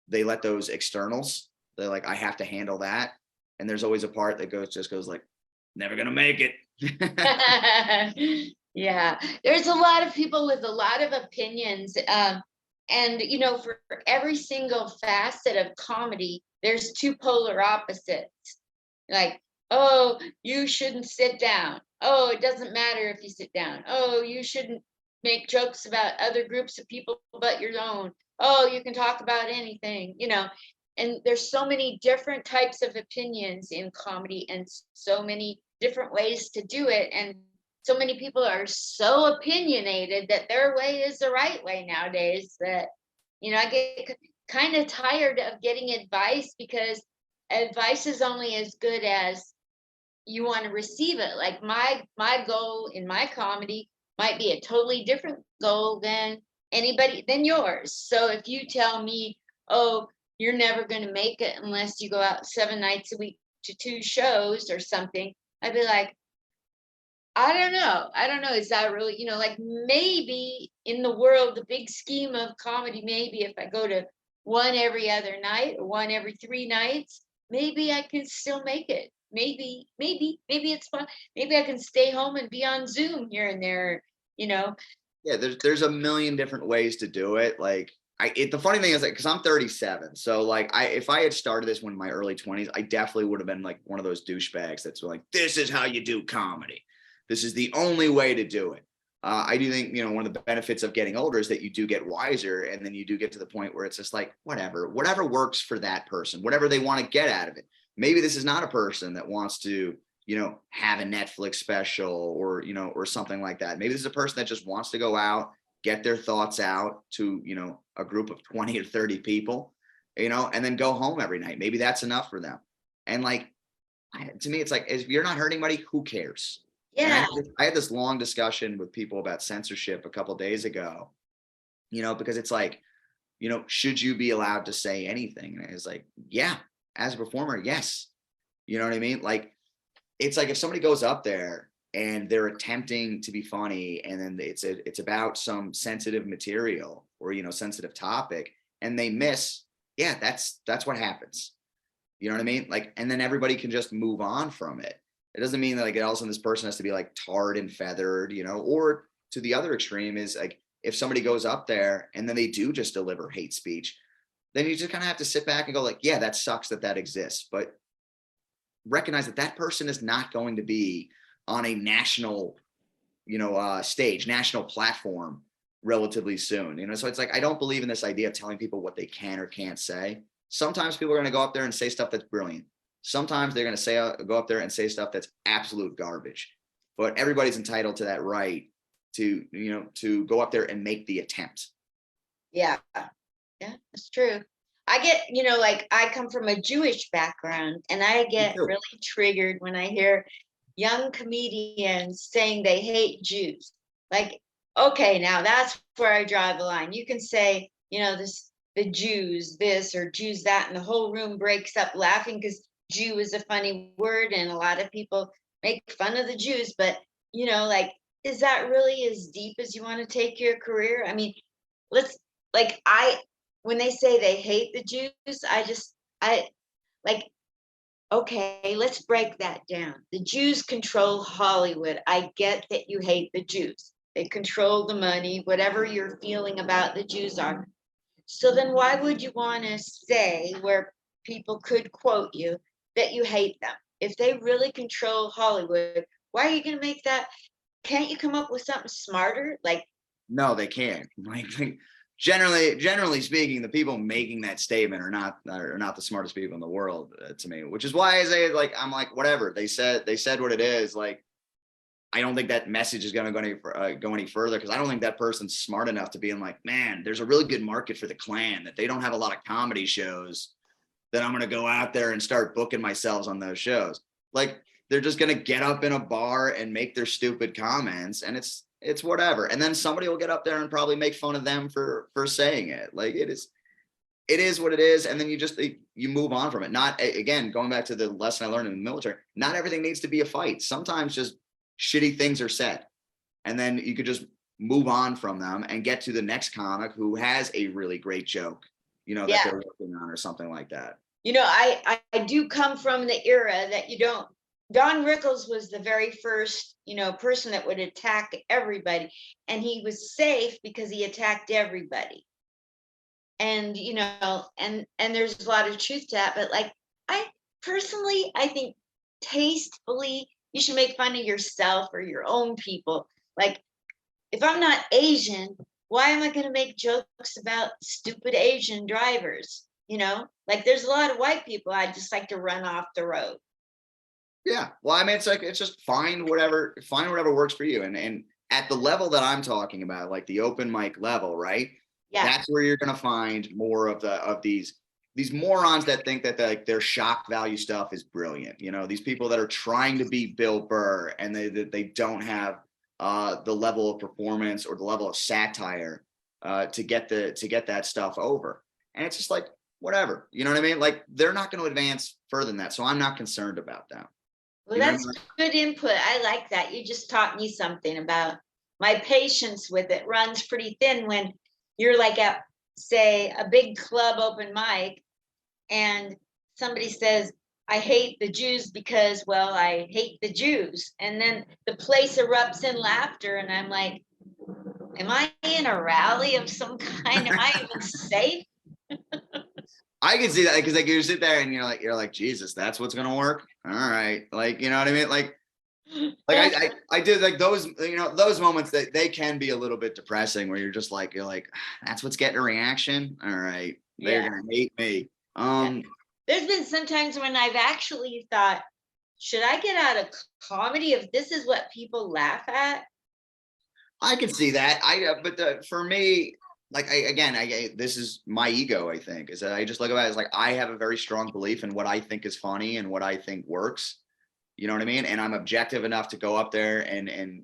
they let those externals, they're like, I have to handle that. And there's always a part that goes like, never going to make it. Yeah, there's a lot of people with a lot of opinions. And, for every single facet of comedy, there's two polar opposites. Like, oh, you shouldn't sit down. Oh, it doesn't matter if you sit down. Oh, you shouldn't make jokes about other groups of people but your own. Oh, you can talk about anything, and there's so many different types of opinions in comedy and so many different ways to do it. And so many people are so opinionated that their way is the right way nowadays that, I get kind of tired of getting advice, because advice is only as good as you want to receive it. Like my goal in my comedy might be a totally different goal than yours. So if you tell me, oh, you're never going to make it unless you go out 7 nights a week to 2 shows or something, I'd be like, I don't know. Is that really, like, maybe in the world, the big scheme of comedy, maybe if I go to one every other night or one every 3 nights, maybe I can still make it. Maybe it's fun. Maybe I can stay home and be on Zoom here and there, you know. Yeah, there's a million different ways to do it. Like the funny thing is like, cause I'm 37. So like if I had started this when in my early 20s, I definitely would have been like one of those douchebags that's like, this is how you do comedy. This is the only way to do it. I do think, one of the benefits of getting older is that you do get wiser, and then you do get to the point where it's just like, whatever works for that person, whatever they want to get out of it. Maybe this is not a person that wants to, have a Netflix special or something like that. Maybe this is a person that just wants to go out, get their thoughts out to, a group of 20 or 30 people, and then go home every night. Maybe that's enough for them. And like, to me, it's like, if you're not hurting anybody, who cares? And Yeah. I had this long discussion with people about censorship a couple of days ago, because it's like, should you be allowed to say anything? And it's like, yeah, as a performer, yes. You know what I mean? Like, it's like if somebody goes up there and they're attempting to be funny, and then it's about some sensitive material or, sensitive topic, and they miss, yeah, that's what happens. You know what I mean? Like, and then everybody can just move on from it. It doesn't mean that like all of a sudden this person has to be like tarred and feathered, or to the other extreme is like, if somebody goes up there and then they do just deliver hate speech, then you just kind of have to sit back and go like, yeah, that sucks that exists. But recognize that that person is not going to be on a national, stage, national platform relatively soon. So it's like, I don't believe in this idea of telling people what they can or can't say. Sometimes people are going to go up there and say stuff that's brilliant. Sometimes they're going to go up there and say stuff that's absolute garbage, but everybody's entitled to that right to, to go up there and make the attempt. Yeah. Yeah, that's true. I get, like, I come from a Jewish background, and I get really triggered when I hear young comedians saying they hate Jews. Like, okay, now that's where I draw the line. You can say, the Jews this or Jews that, and the whole room breaks up laughing because Jew is a funny word, and a lot of people make fun of the Jews. But, like, is that really as deep as you want to take your career? I mean, when they say they hate the Jews, I like, okay, let's break that down. The Jews control Hollywood. I get that you hate the Jews. They control the money, whatever your feeling about the Jews are. So then why would you want to say, where people could quote you, that you hate them? If they really control Hollywood, why are you going to make that? Can't you come up with something smarter? Like, no, they can't. Like, generally speaking, the people making that statement are not the smartest people in the world, to me, which is why I say, like, I'm like, whatever they said what it is. Like, I don't think that message is going to go any further, because I don't think that person's smart enough to be in like, man, there's a really good market for the Klan, that they don't have a lot of comedy shows, that I'm going to go out there and start booking myself on those shows. Like, they're just going to get up in a bar and make their stupid comments, and it's whatever. And then somebody will get up there and probably make fun of them for saying it. Like, it is what it is. And then you move on from it. Not, again, going back to the lesson I learned in the military, not everything needs to be a fight. Sometimes just shitty things are said, and then you could just move on from them and get to the next comic who has a really great joke, that they're working on or something like that. I do come from the era that Don Rickles was the very first, person that would attack everybody, and he was safe because he attacked everybody. And, and there's a lot of truth to that, but like, I think tastefully, you should make fun of yourself or your own people. Like, if I'm not Asian, why am I going to make jokes about stupid Asian drivers? Like, there's a lot of white people I'd just like to run off the road. Yeah. Well, I mean, it's like, it's just find whatever works for you. And at the level that I'm talking about, like the open mic level, right? Yeah. That's where you're going to find more of these morons that think that like their shock value stuff is brilliant. You know, these people that are trying to be Bill Burr and they don't have the level of performance or the level of satire to get that stuff over. And it's just like, whatever, you know what I mean? Like they're not going to advance further than that. So I'm not concerned about them. Well, You know what I that's mean? good input. I like that. You just taught me something about my patience with it runs pretty thin when you're like at, say, a big club open mic and somebody says, I hate the Jews because, well, I hate the Jews. And then the place erupts in laughter. And I'm like, am I in a rally of some kind? Am I even safe? I can see that because like you sit there and you're like, Jesus, that's what's gonna work. All right. Like, you know what I mean? Like I did like those, those moments that they can be a little bit depressing where you're like, that's what's getting a reaction. All right. They're Yeah. gonna hate me. There's been some times when I've actually thought, should I get out of comedy if this is what people laugh at? I can see that. But for me, like this is my ego. I think is that I just look about it as like I have a very strong belief in what I think is funny and what I think works. You know what I mean? And I'm objective enough to go up there and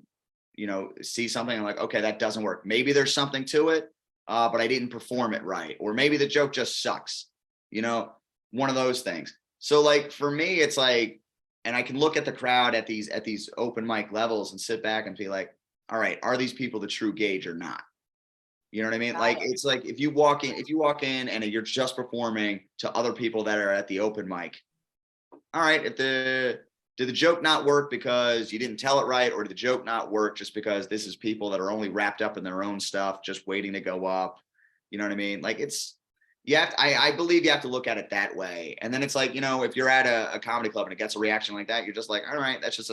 see something and like, okay, that doesn't work. Maybe there's something to it, but I didn't perform it right, or maybe the joke just sucks. One of those things. So like for me, it's like, and I can look at the crowd at these open mic levels and sit back and be like, all right, are these people the true gauge or not? You know what I mean? Like, it's like if you walk in and you're just performing to other people that are at the open mic. All right, did the joke not work because you didn't tell it right, or did the joke not work just because this is people that are only wrapped up in their own stuff, just waiting to go up? You know what I mean? Like I believe you have to look at it that way. And then it's like, if you're at a comedy club and it gets a reaction like that, you're just like, all right, that's just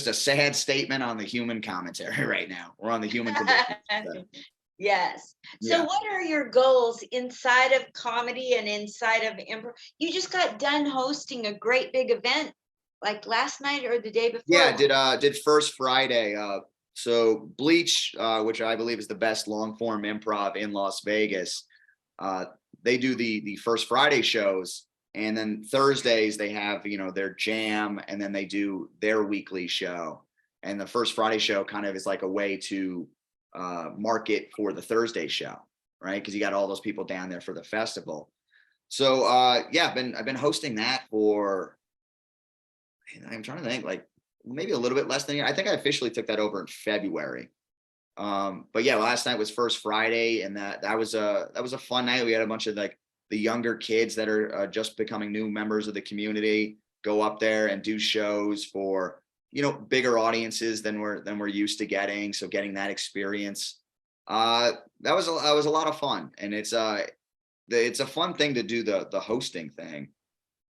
a sad statement on the human commentary right now. We're on the human condition. So, Yes. So yeah. what are your goals inside of comedy and inside of improv? You just got done hosting a great big event like last night or the day before. Yeah, did First Friday. So Bleach, which I believe is the best long form improv in Las Vegas, they do the First Friday shows, and then Thursdays they have their jam, and then they do their weekly show. And the First Friday show kind of is like a way to market for the Thursday show, right? Because you got all those people down there for the festival. So yeah, I've been hosting that for, I'm trying to think, like maybe a little bit less than a year. I think I officially took that over in February. But yeah, last night was First Friday, and that was a fun night. We had a bunch of like the younger kids that are just becoming new members of the community go up there and do shows for bigger audiences than we're used to getting. So getting that experience, that was a lot of fun, and it's a fun thing to do the hosting thing,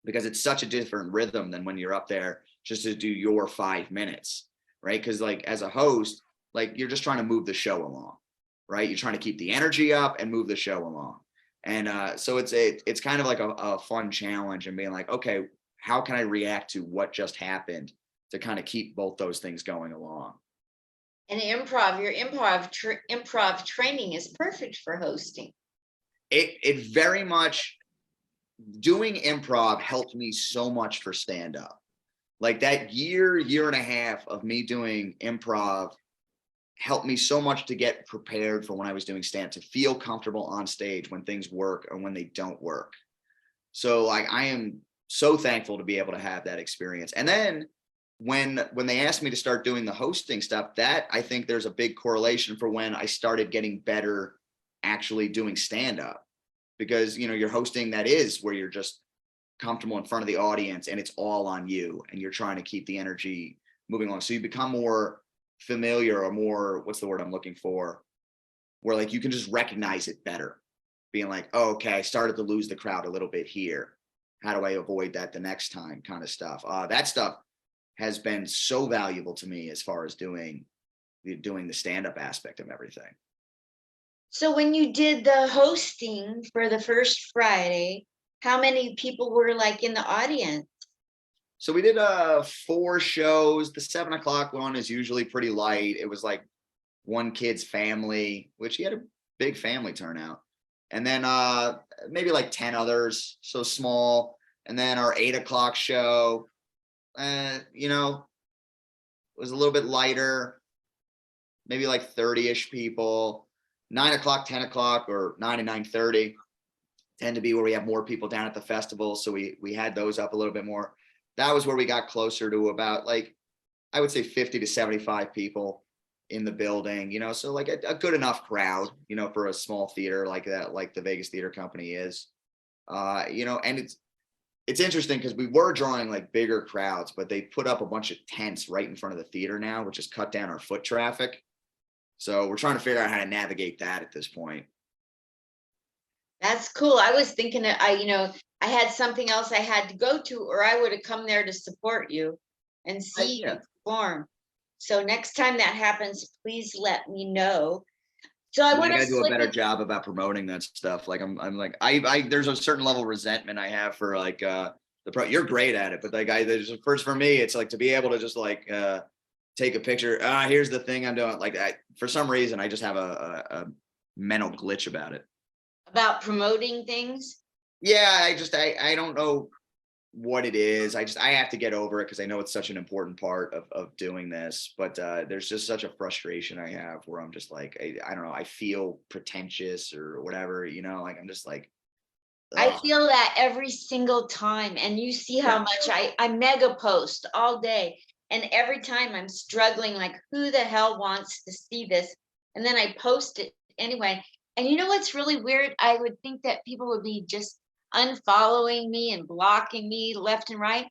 because it's such a different rhythm than when you're up there just to do your 5 minutes, right? Because like as a host, like you're just trying to move the show along, right? You're trying to keep the energy up and move the show along. And so it's kind of like a fun challenge, and being like, okay, how can I react to what just happened to kind of keep both those things going along? And your improv training is perfect for hosting. It very much, doing improv helped me so much for stand up. Like that year and a half of me doing improv helped me so much to get prepared for when I was doing stand, to feel comfortable on stage when things work or when they don't work. So like I am so thankful to be able to have that experience. And then when they asked me to start doing the hosting stuff, that I think there's a big correlation for when I started getting better actually doing stand up, because you're hosting, that is where you're just comfortable in front of the audience and it's all on you and you're trying to keep the energy moving along. So you become more familiar, or more, what's the word I'm looking for, where like you can just recognize it better, being like, oh, okay, I started to lose the crowd a little bit here. How do I avoid that the next time, kind of stuff. That stuff has been so valuable to me as far as doing the stand-up aspect of everything. So when you did the hosting for the First Friday, how many people were like in the audience? So we did 4 shows. The 7 o'clock one is usually pretty light. It was like one kid's family, which he had a big family turnout. And then maybe like 10 others, so small. And then our 8 o'clock show, you know, was a little bit lighter, maybe like 30-ish people. 9 o'clock, 10 o'clock, or 9 and 9:30 tend to be where we have more people down at the festival. So we had those up a little bit more. That was where we got closer to about, like, I would say 50 to 75 people in the building, you know, so like a good enough crowd, you know, for a small theater like that, like the Vegas Theater Company is. You know, and it's interesting because we were drawing like bigger crowds, but they put up a bunch of tents right in front of the theater now, which has cut down our foot traffic. So we're trying to figure out how to navigate that at this point. That's cool. I was thinking that I had something else I had to go to, or I would have come there to support you and see you Yeah. perform. So next time that happens, please let me know. So I I want to gotta do a slip better in. job about promoting that stuff. Like I'm like, I there's a certain level of resentment I have for like you're great at it, but like there's first for me, it's like to be able to just like take a picture. Here's the thing I'm doing. Like for some reason, I just have a mental glitch about it. About promoting things. Yeah, I don't know what it is. I have to get over it because I know it's such an important part of doing this. But there's just such a frustration I have where I'm just like, I don't know, I feel pretentious or whatever, you know, like I'm just like, I ugh. feel that every single time, and you see how Yeah. much I mega post all day, and every time I'm struggling, like, who the hell wants to see this? And then I post it anyway. And you know what's really weird? I would think that people would be just unfollowing me and blocking me left and right.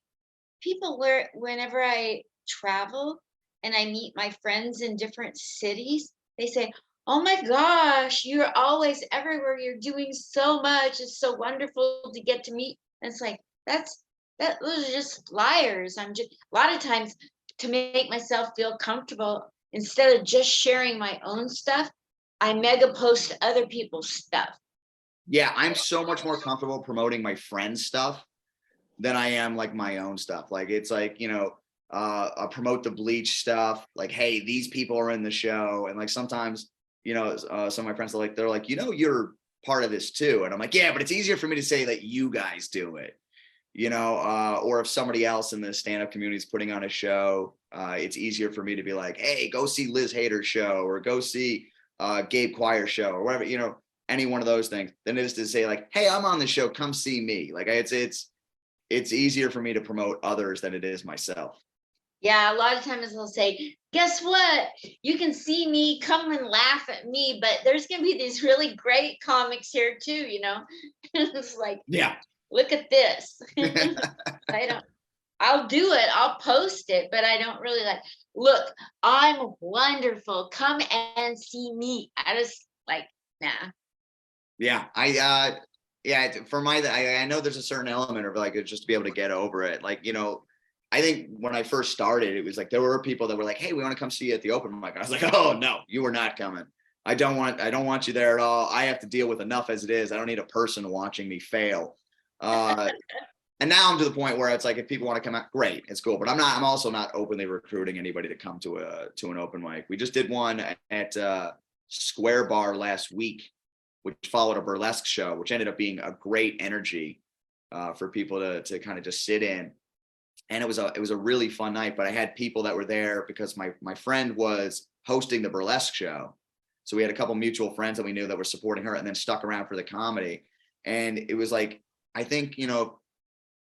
People, whenever I travel and I meet my friends in different cities, they say, "Oh my gosh, you're always everywhere. You're doing so much. It's so wonderful to get to meet." And it's like, those are just flyers. I'm just a lot of times, to make myself feel comfortable, instead of just sharing my own stuff, I mega post other people's stuff. Yeah, I'm so much more comfortable promoting my friends' stuff than I am like my own stuff. Like it's like, you know, I promote the Bleach stuff. Like, hey, these people are in the show, and like sometimes, you know, some of my friends are like, they're like, you know, you're part of this too, and I'm like, yeah, but it's easier for me to say that you guys do it, you know, or if somebody else in the stand-up community is putting on a show, it's easier for me to be like, hey, go see Liz Hader's show, or go see Gabe Choir's show, or whatever, you know, any one of those things, than it is to say like, hey, I'm on the show, come see me. Like it's easier for me to promote others than it is myself. Yeah, a lot of times they'll say, "Guess what? You can see me, come and laugh at me, but there's gonna be these really great comics here too, you know?" It's like, Yeah. look at this. I don't, I'll do it, I'll post it, but I don't really like, look, I'm wonderful. Come and see me. I just like, nah. Yeah. Yeah, for I know there's a certain element of like just to be able to get over it. Like, you know, I think when I first started, it was like there were people that were like, hey, we want to come see you at the open mic. And I was like, oh no, you are not coming. I don't want you there at all. I have to deal with enough as it is. I don't need a person watching me fail. And now I'm to the point where it's like, if people want to come out, great, it's cool. But I'm also not openly recruiting anybody to come to an open mic. We just did one at Square Bar last week, which followed a burlesque show, which ended up being a great energy for people to kind of just sit in. And it was a really fun night. But I had people that were there because my friend was hosting the burlesque show. So we had a couple mutual friends that we knew that were supporting her and then stuck around for the comedy. And it was like, I think, you know,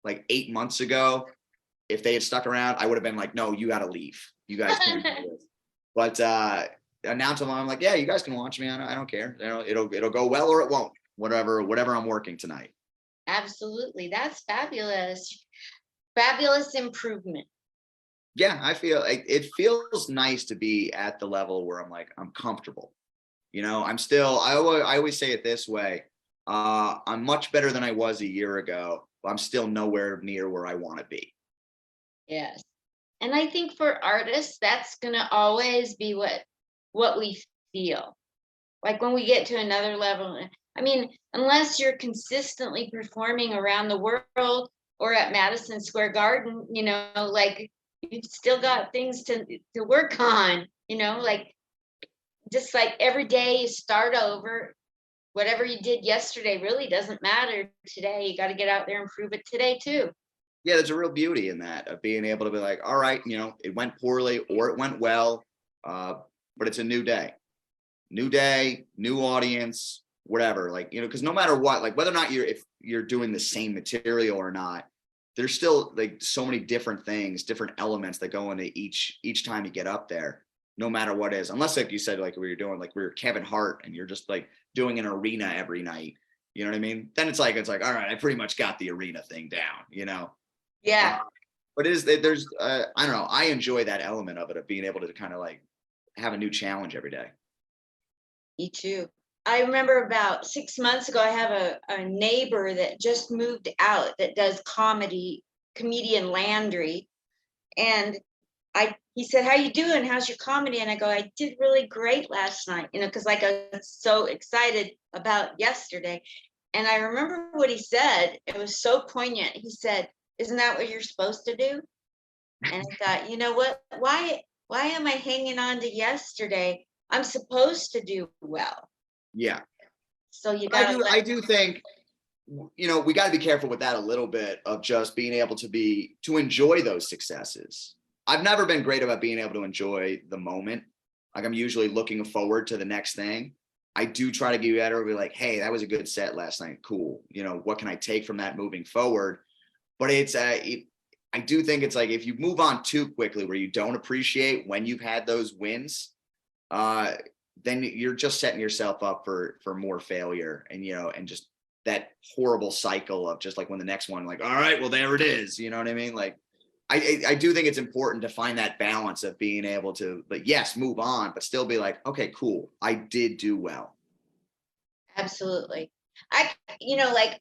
like 8 months ago, if they had stuck around, I would have been like, no, you got to leave. You guys can't do this. But now to them, I'm like, yeah, you guys can watch me. I don't care. You know, it'll go well or it won't. Whatever I'm working tonight. Absolutely. That's fabulous. Fabulous improvement. Yeah, I feel like it feels nice to be at the level where I'm like, I'm comfortable. You know, I always say it this way. I'm much better than I was a year ago, but I'm still nowhere near where I want to be. Yes. And I think for artists, that's gonna always be what we feel. Like when we get to another level, I mean, unless you're consistently performing around the world, or at Madison Square Garden, like you've still got things to work on, like just like every day you start over. Whatever you did yesterday really doesn't matter today. You got to get out there and prove it today too. Yeah, there's a real beauty in that, of being able to be like, all right, it went poorly or it went well, but it's a new day, new audience, whatever. Like, because no matter what, like whether or not if you're doing the same material or not, there's still like so many different things, different elements that go into each time you get up there, no matter what it is. Unless, like you said, like we were doing, like we were Kevin Hart and you're just like doing an arena every night. You know what I mean? Then it's like, all right, I pretty much got the arena thing down. Yeah, But there's I don't know. I enjoy that element of it, of being able to kind of like have a new challenge every day. me too. I remember about 6 months ago, I have a neighbor that just moved out that does comedian Landry. And he said, "How you doing? How's your comedy?" And I go, "I did really great last night," because like I was so excited about yesterday. And I remember what he said. It was so poignant. He said, "Isn't that what you're supposed to do?" And I thought, you know what? Why am I hanging on to yesterday? I'm supposed to do well. Yeah. So you I got do. I do think, we got to be careful with that a little bit, of just being able to enjoy those successes. I've never been great about being able to enjoy the moment. Like, I'm usually looking forward to the next thing. I do try to get better, be like, hey, that was a good set last night. Cool. What can I take from that moving forward? But I do think it's like, if you move on too quickly, where you don't appreciate when you've had those wins, then you're just setting yourself up for more failure, and just that horrible cycle of just like, when the next one, like, all right, well, there it is. You know what I mean? Like, I do think it's important to find that balance of being able to, like, yes, move on, but still be like, okay, cool, I did do well. absolutely. Like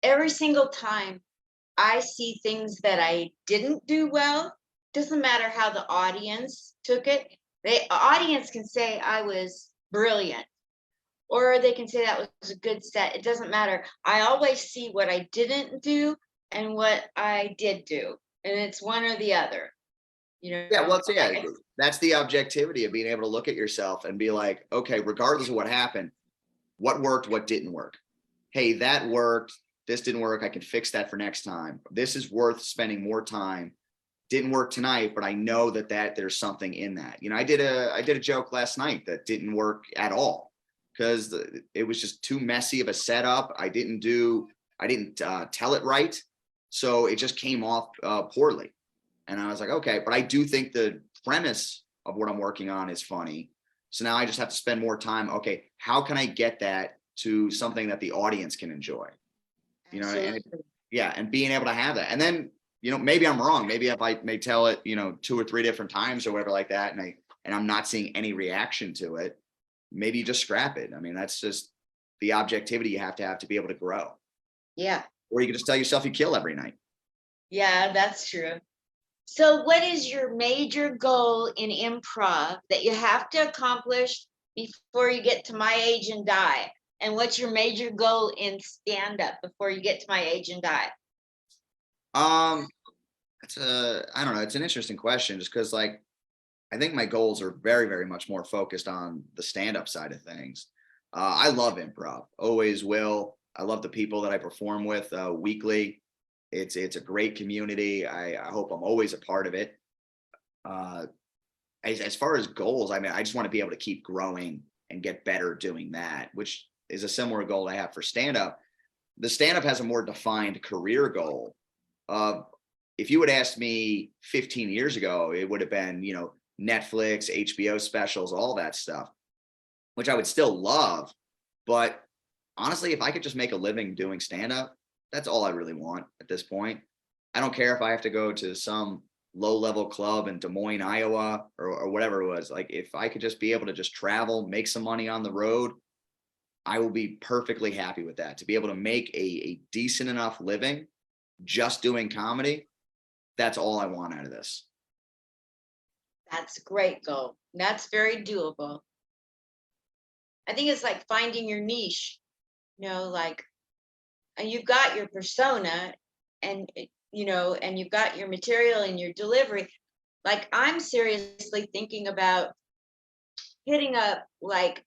every single time I see things that I didn't do well, doesn't matter how the audience took it. The audience can say I was brilliant, or they can say that was a good set. It doesn't matter. I always see what I didn't do and what I did do, and it's one or the other. Yeah, well, Like, that's the objectivity of being able to look at yourself and be like, okay, regardless of what happened, what worked, what didn't work. Hey, that worked. This didn't work. I can fix that for next time. This is worth spending more time. Didn't work tonight, but I know that there's something in that. I did a joke last night that didn't work at all, because it was just too messy of a setup. I didn't tell it right, so it just came off poorly. And I was like, okay, but I do think the premise of what I'm working on is funny. So now I just have to spend more time. Okay, how can I get that to something that the audience can enjoy? And yeah, and being able to have that. And then, maybe I'm wrong. Maybe if I may tell it, 2 or 3 different times or whatever like that, and I'm not seeing any reaction to it, maybe you just scrap it. I mean, that's just the objectivity you have to be able to grow. yeah, Or you can just tell yourself you kill every night. yeah, that's true. So, what is your major goal in improv that you have to accomplish before you get to my age and die? And what's your major goal in stand up before you get to my age and die? Um, I don't know. It's an interesting question, just because, like, I think my goals are very, very much more focused on the stand-up side of things. I love improv, always will. I love the people that I perform with weekly. It's a great community. I hope I'm always a part of it. Uh, as far as goals, I mean, I just want to be able to keep growing and get better doing that, which is a similar goal I have for stand-up. The stand-up has a more defined career goal. If you had asked me 15 years ago, it would have been, Netflix, HBO specials, all that stuff, which I would still love. But honestly, if I could just make a living doing stand-up, that's all I really want at this point. I don't care if I have to go to some low-level club in Des Moines, Iowa, or whatever it was. Like, if I could just be able to just travel, make some money on the road, I will be perfectly happy with that. To be able to make a decent enough living just doing comedy, that's all I want out of this. That's a great goal. That's very doable. I think it's like finding your niche, like you've got your persona, and and you've got your material and your delivery. Like, I'm seriously thinking about hitting up like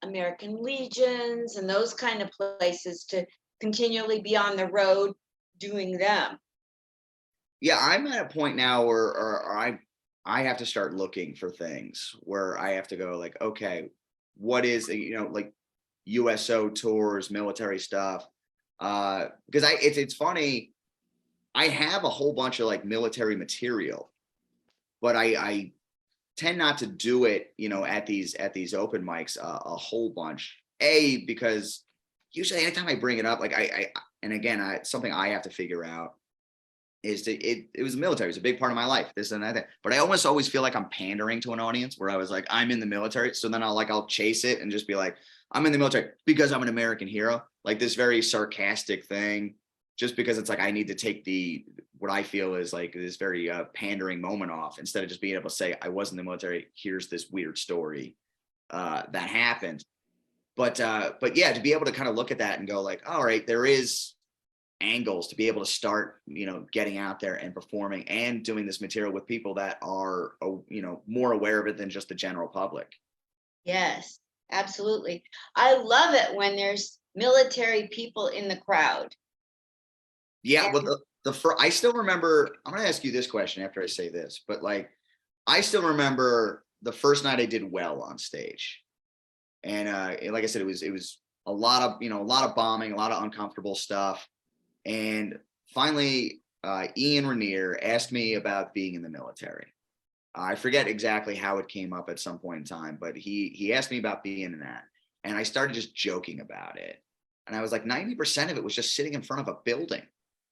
American Legions and those kind of places to continually be on the road doing them. Yeah, I'm at a point now where or I have to start looking for things where I have to go like, okay, what is like USO tours, military stuff. Because it's funny, I have a whole bunch of like military material, but I tend not to do it, at these open mics a whole bunch. Because usually anytime I bring it up, like and again, something I have to figure out is it was the military. It was a big part of my life, this and that. But I almost always feel like I'm pandering to an audience where I was like, I'm in the military. So then I'll chase it and just be like, I'm in the military because I'm an American hero. Like this very sarcastic thing, just because it's like, I need to take what I feel is like this very pandering moment off, instead of just being able to say, I was in the military. Here's this weird story that happened. But yeah, to be able to kind of look at that and go like, all right, there is angles to be able to start, getting out there and performing and doing this material with people that are, more aware of it than just the general public. Yes, absolutely. I love it when there's military people in the crowd. Yeah. And Well, I still remember, I'm going to ask you this question after I say this, but like, I still remember the first night I did well on stage. And like I said, it was a lot of bombing, a lot of uncomfortable stuff. And finally, Ian Rainier asked me about being in the military. I forget exactly how it came up at some point in time, but he asked me about being in that. And I started just joking about it. And I was like, 90% of it was just sitting in front of a building,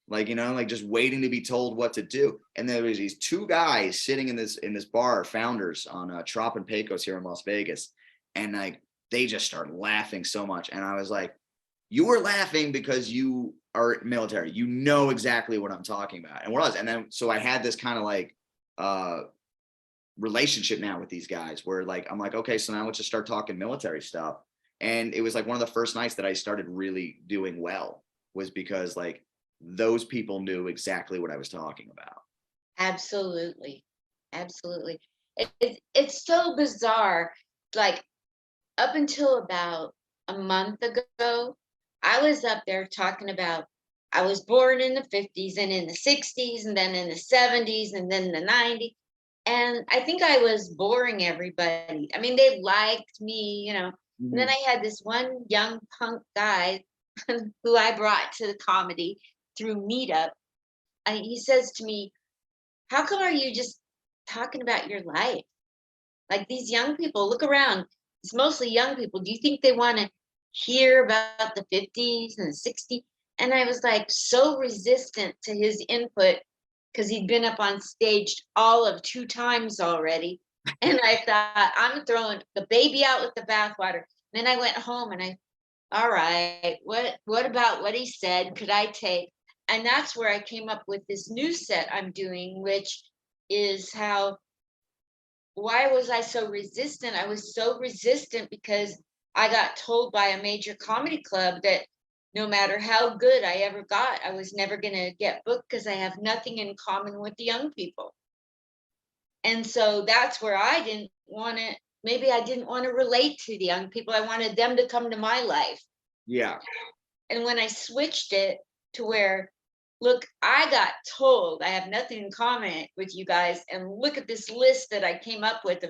like, like just waiting to be told what to do. And there was these two guys sitting in this bar, Founders, on Trop and Pecos here in Las Vegas. And like, they just started laughing so much. And I was like, you were laughing because you are military. You know exactly what I'm talking about. And then, so I had this kind of like, relationship now with these guys where like, I'm like, okay, so now let's just start talking military stuff. And it was like one of the first nights that I started really doing well, was because like those people knew exactly what I was talking about. absolutely, absolutely. It's so bizarre. Like, up until about a month ago, I was up there talking about I was born in the 50s and in the 60s and then in the 70s and then the 90s. And I think I was boring everybody. I mean, they liked me. And then Mhm. I had this one young punk guy who I brought to the comedy through Meetup. And he says to me, how come are you just talking about your life? Like, these young people, look around. It's mostly young people. Do you think they want to hear about the 50s and the 60s? And I was like so resistant to his input because he'd been up on stage all of 2 times already. And I thought, I'm throwing the baby out with the bathwater. Then I went home and all right, what about what he said could I take? And that's where I came up with this new set I'm doing, which is how why was I so resistant? I was so resistant because I got told by a major comedy club that no matter how good I ever got, I was never going to get booked because I have nothing in common with the young people. And so that's where maybe I didn't want to relate to the young people. I wanted them to come to my life. Yeah. And when I switched it to where, look, I got told I have nothing in common with you guys, and look at this list that I came up with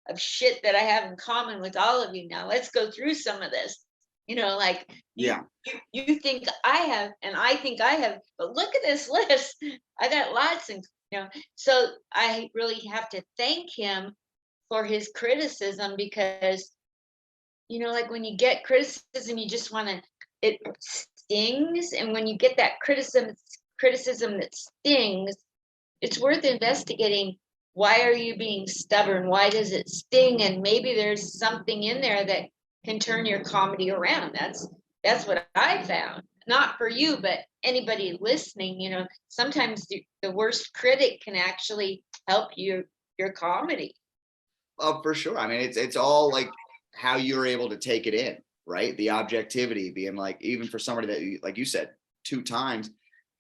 of shit that I have in common with all of you. Now let's go through some of this. Like, Yeah. you think I have, and I think I have, but look at this list. I got lots, and so I really have to thank him for his criticism, because like when you get criticism, you just want to, it stings. And when you get that criticism that stings, it's worth investigating. Why are you being stubborn? Why does it sting? And maybe there's something in there that can turn your comedy around. That's what I found. Not for you, but anybody listening. Sometimes the worst critic can actually help your comedy. Oh, for sure. I mean, it's all like how you're able to take it in, right? The objectivity being like, even for somebody that, like you said, 2 times,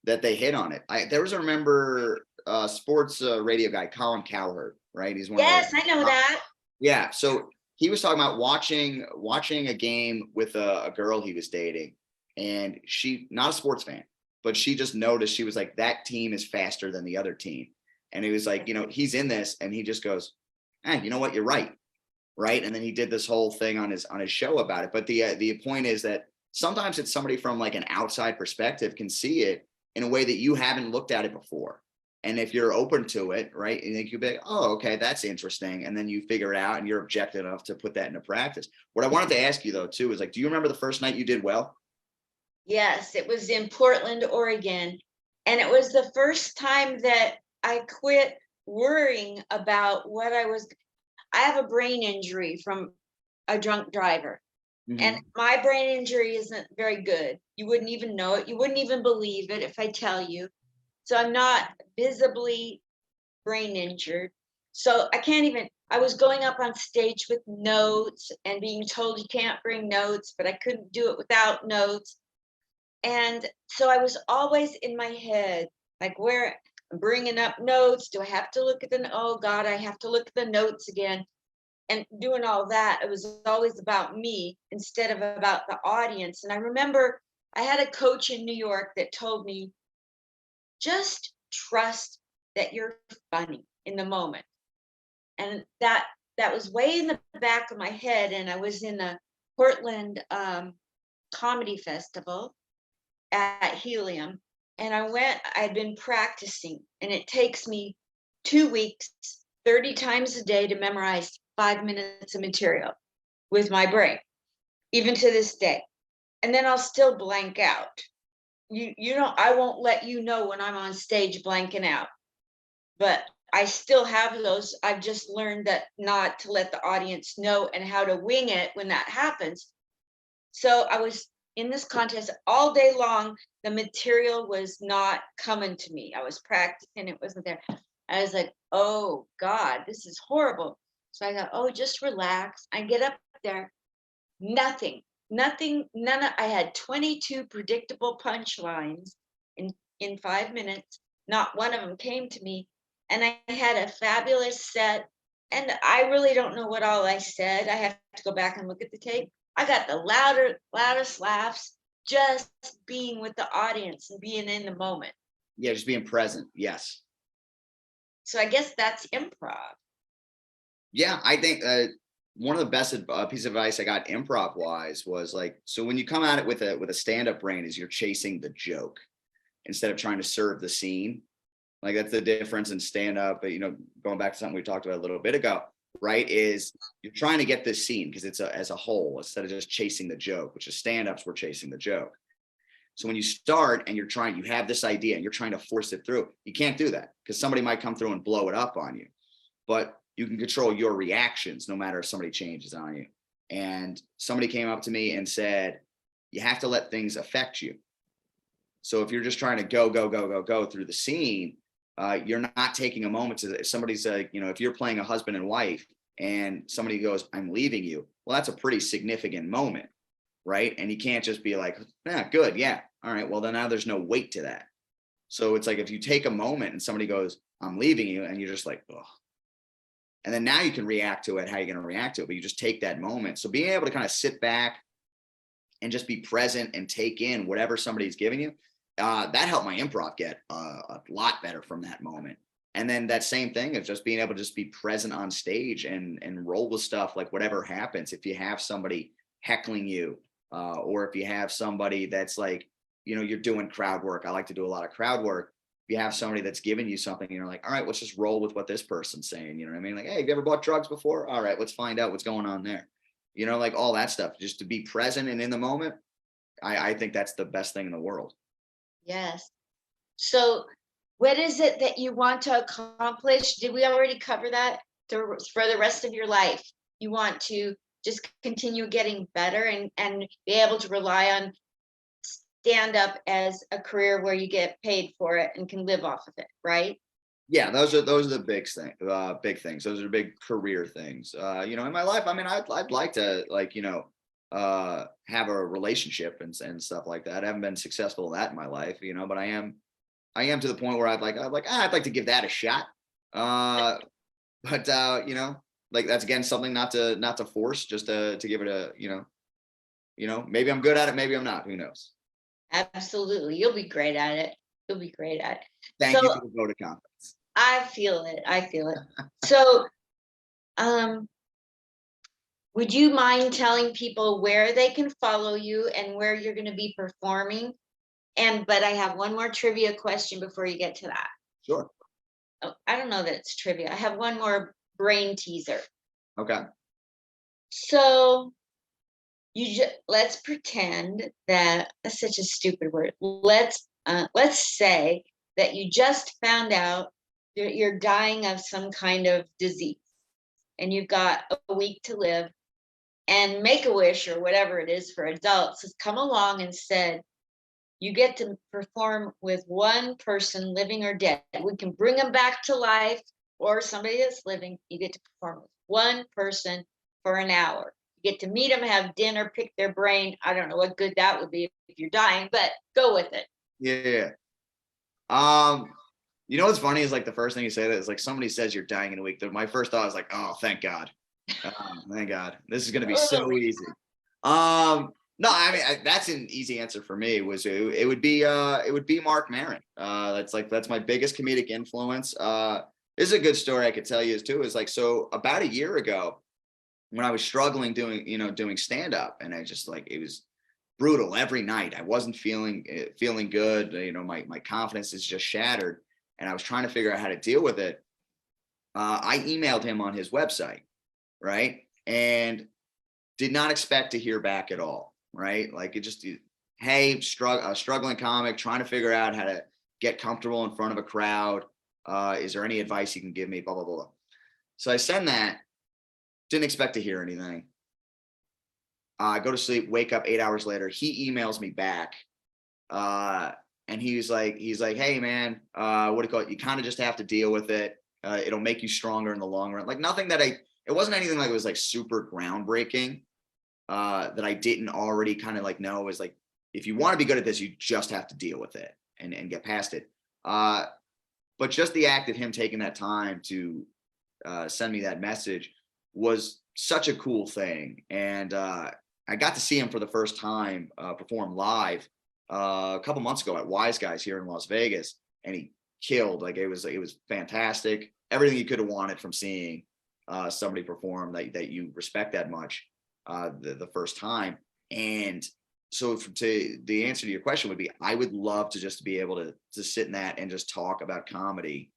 that they hit on it. There was, I remember, sports radio guy, Colin Cowherd, right? He's one of Yes, the I know that. yeah. So he was talking about watching a game with a girl he was dating, and she not a sports fan, but she just noticed, she was like, that team is faster than the other team. And he was like, he's in this, and he just goes, you know what, you're right. Right. And then he did this whole thing on his show about it. But the point is that sometimes it's somebody from like an outside perspective can see it in a way that you haven't looked at it before. And if you're open to it, right, and you could be like, oh, okay, that's interesting. And then you figure it out and you're objective enough to put that into practice. What I wanted to ask you though, too, is like, do you remember the first night you did well? Yes, it was in Portland, Oregon. And it was the first time that I quit worrying about what I have a brain injury from a drunk driver. And Mhm. my brain injury isn't very good. You wouldn't even know it. You wouldn't even believe it if I tell you. So I'm not visibly brain injured. So I was going up on stage with notes and being told you can't bring notes, but I couldn't do it without notes. And so I was always in my head, like, where I'm bringing up notes. Do I have to look at oh God, I have to look at the notes again. And doing all that, it was always about me instead of about the audience. And I remember I had a coach in New York that told me, just trust that you're funny in the moment. And that was way in the back of my head. And I was in the Portland Comedy Festival at Helium. And I'd been practicing, and it takes me 2 weeks, 30 times a day to memorize 5 minutes of material with my brain, even to this day. And then I'll still blank out. I won't let you know when I'm on stage blanking out, but I still have those. I've just learned that not to let the audience know and how to wing it when that happens. So I was in this contest all day long. The material was not coming to me. I was practicing, it wasn't there. I was like, oh God, this is horrible. So I thought, oh, just relax. I get up there, nothing, I had 22 predictable punchlines in 5 minutes. Not one of them came to me. And I had a fabulous set. And I really don't know what all I said. I have to go back and look at the tape. I got the loudest laughs just being with the audience and being in the moment. Yeah, just being present. Yes. So I guess that's improv. Yeah, I think one of the best piece of advice I got improv wise was like, so when you come at it with a stand up brain, is you're chasing the joke instead of trying to serve the scene. Like that's the difference in stand up. Going back to something we talked about a little bit ago, right? Is you're trying to get this scene because it's as a whole instead of just chasing the joke, which is stand ups, we're chasing the joke. So when you start and you have this idea and you're trying to force it through, you can't do that because somebody might come through and blow it up on you. But you can control your reactions no matter if somebody changes on you. And somebody came up to me and said, you have to let things affect you. So if you're just trying to go through the scene, you're not taking a moment to, if somebody's if you're playing a husband and wife and somebody goes, I'm leaving you. Well, that's a pretty significant moment, right? And you can't just be like, yeah, good. Yeah. All right. Well, then now there's no weight to that. So it's like, if you take a moment and somebody goes, I'm leaving you, and you're just like, oh, and then now you can react to it, how you're going to react to it, but you just take that moment. So being able to kind of sit back and just be present and take in whatever somebody's giving you, that helped my improv get a lot better from that moment. And then that same thing of just being able to just be present on stage and roll with stuff, like whatever happens. If you have somebody heckling you, or if you have somebody that's like, you're doing crowd work. I like to do a lot of crowd work. If you have somebody that's giving you something, you're like, all right, let's just roll with what this person's saying. You know what I mean? Like, hey, have you ever bought drugs before? All right, let's find out what's going on there. Like all that stuff, just to be present and in the moment. I think that's the best thing in the world. Yes. So what is it that you want to accomplish? Did we already cover that? For the rest of your life, you want to just continue getting better and be able to rely on stand up as a career where you get paid for it and can live off of it, right? Yeah, those are the big things. Those are big career things. In my life, I mean, I'd like to have a relationship and stuff like that. I haven't been successful in that in my life, but I am I am to the point where I'd like to give that a shot. But you know, like that's again something not to force, just to give it a, maybe I'm good at it, maybe I'm not. Who knows? Absolutely. You'll be great at it. You'll be great at it. Thank So you for the vote of confidence. I feel it. I feel it. So, would you mind telling people where they can follow you and where you're going to be performing? But I have one more trivia question before you get to that. Sure. Oh, I don't know that it's trivia. I have one more brain teaser. Okay. So let's pretend that that's such a stupid word. Let's say that you just found out that you're dying of some kind of disease and you've got a week to live, and Make-A-Wish or whatever it is for adults has come along and said, you get to perform with one person, living or dead. We can bring them back to life, or somebody that's living. You get to perform with one person for an hour. You get to meet them, have dinner, pick their brain. I don't know what good that would be if you're dying, but go with it. Yeah. You know what's funny is like the first thing you say that is like somebody says you're dying in a week. My first thought is like, oh, thank God. Thank God. This is gonna be so easy. No, I mean that's an easy answer for me. It would be Mark Maron. That's my biggest comedic influence. This is a good story I could tell you too. Is like, so about a year ago, when I was struggling doing stand up, and I just like, it was brutal every night. I wasn't feeling good. My confidence is just shattered, and I was trying to figure out how to deal with it. I emailed him on his website, right, and did not expect to hear back at all. Right, like hey, struggling comic, trying to figure out how to get comfortable in front of a crowd. Is there any advice you can give me? Blah blah blah. So I send that. Didn't expect to hear anything. I go to sleep, wake up 8 hours later. He emails me back, and he's like, hey man, what do you call it? You kind of just have to deal with it. It'll make you stronger in the long run. Like nothing that it wasn't anything like it was like super groundbreaking, that I didn't already kind of like know. Was like, if you want to be good at this, you just have to deal with it and get past it. But just the act of him taking that time to send me that message was such a cool thing. And I got to see him for the first time perform live a couple months ago at Wise Guys here in Las Vegas, and he killed. Like it was fantastic. Everything you could have wanted from seeing somebody perform that you respect that much the first time. And so the answer to your question would be, I would love to just be able to sit in that and just talk about comedy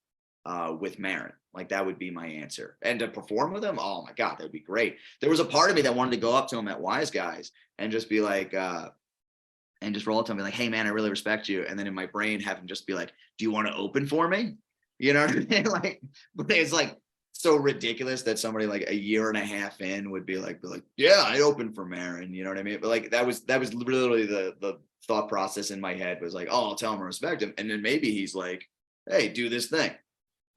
with Maron. Like that would be my answer. And to perform with him, oh my God, that would be great. There was a part of me that wanted to go up to him at Wise Guys and just be like, and just roll up to him and be like, hey man, I really respect you. And then in my brain have him just be like, do you want to open for me? You know what I mean? Like, but it's like so ridiculous that somebody like a year and a half in would be like, yeah, I opened for Maron. You know what I mean? But like, that was literally the thought process in my head was like, oh, I'll tell him I respect him. And then maybe he's like, hey, do this thing.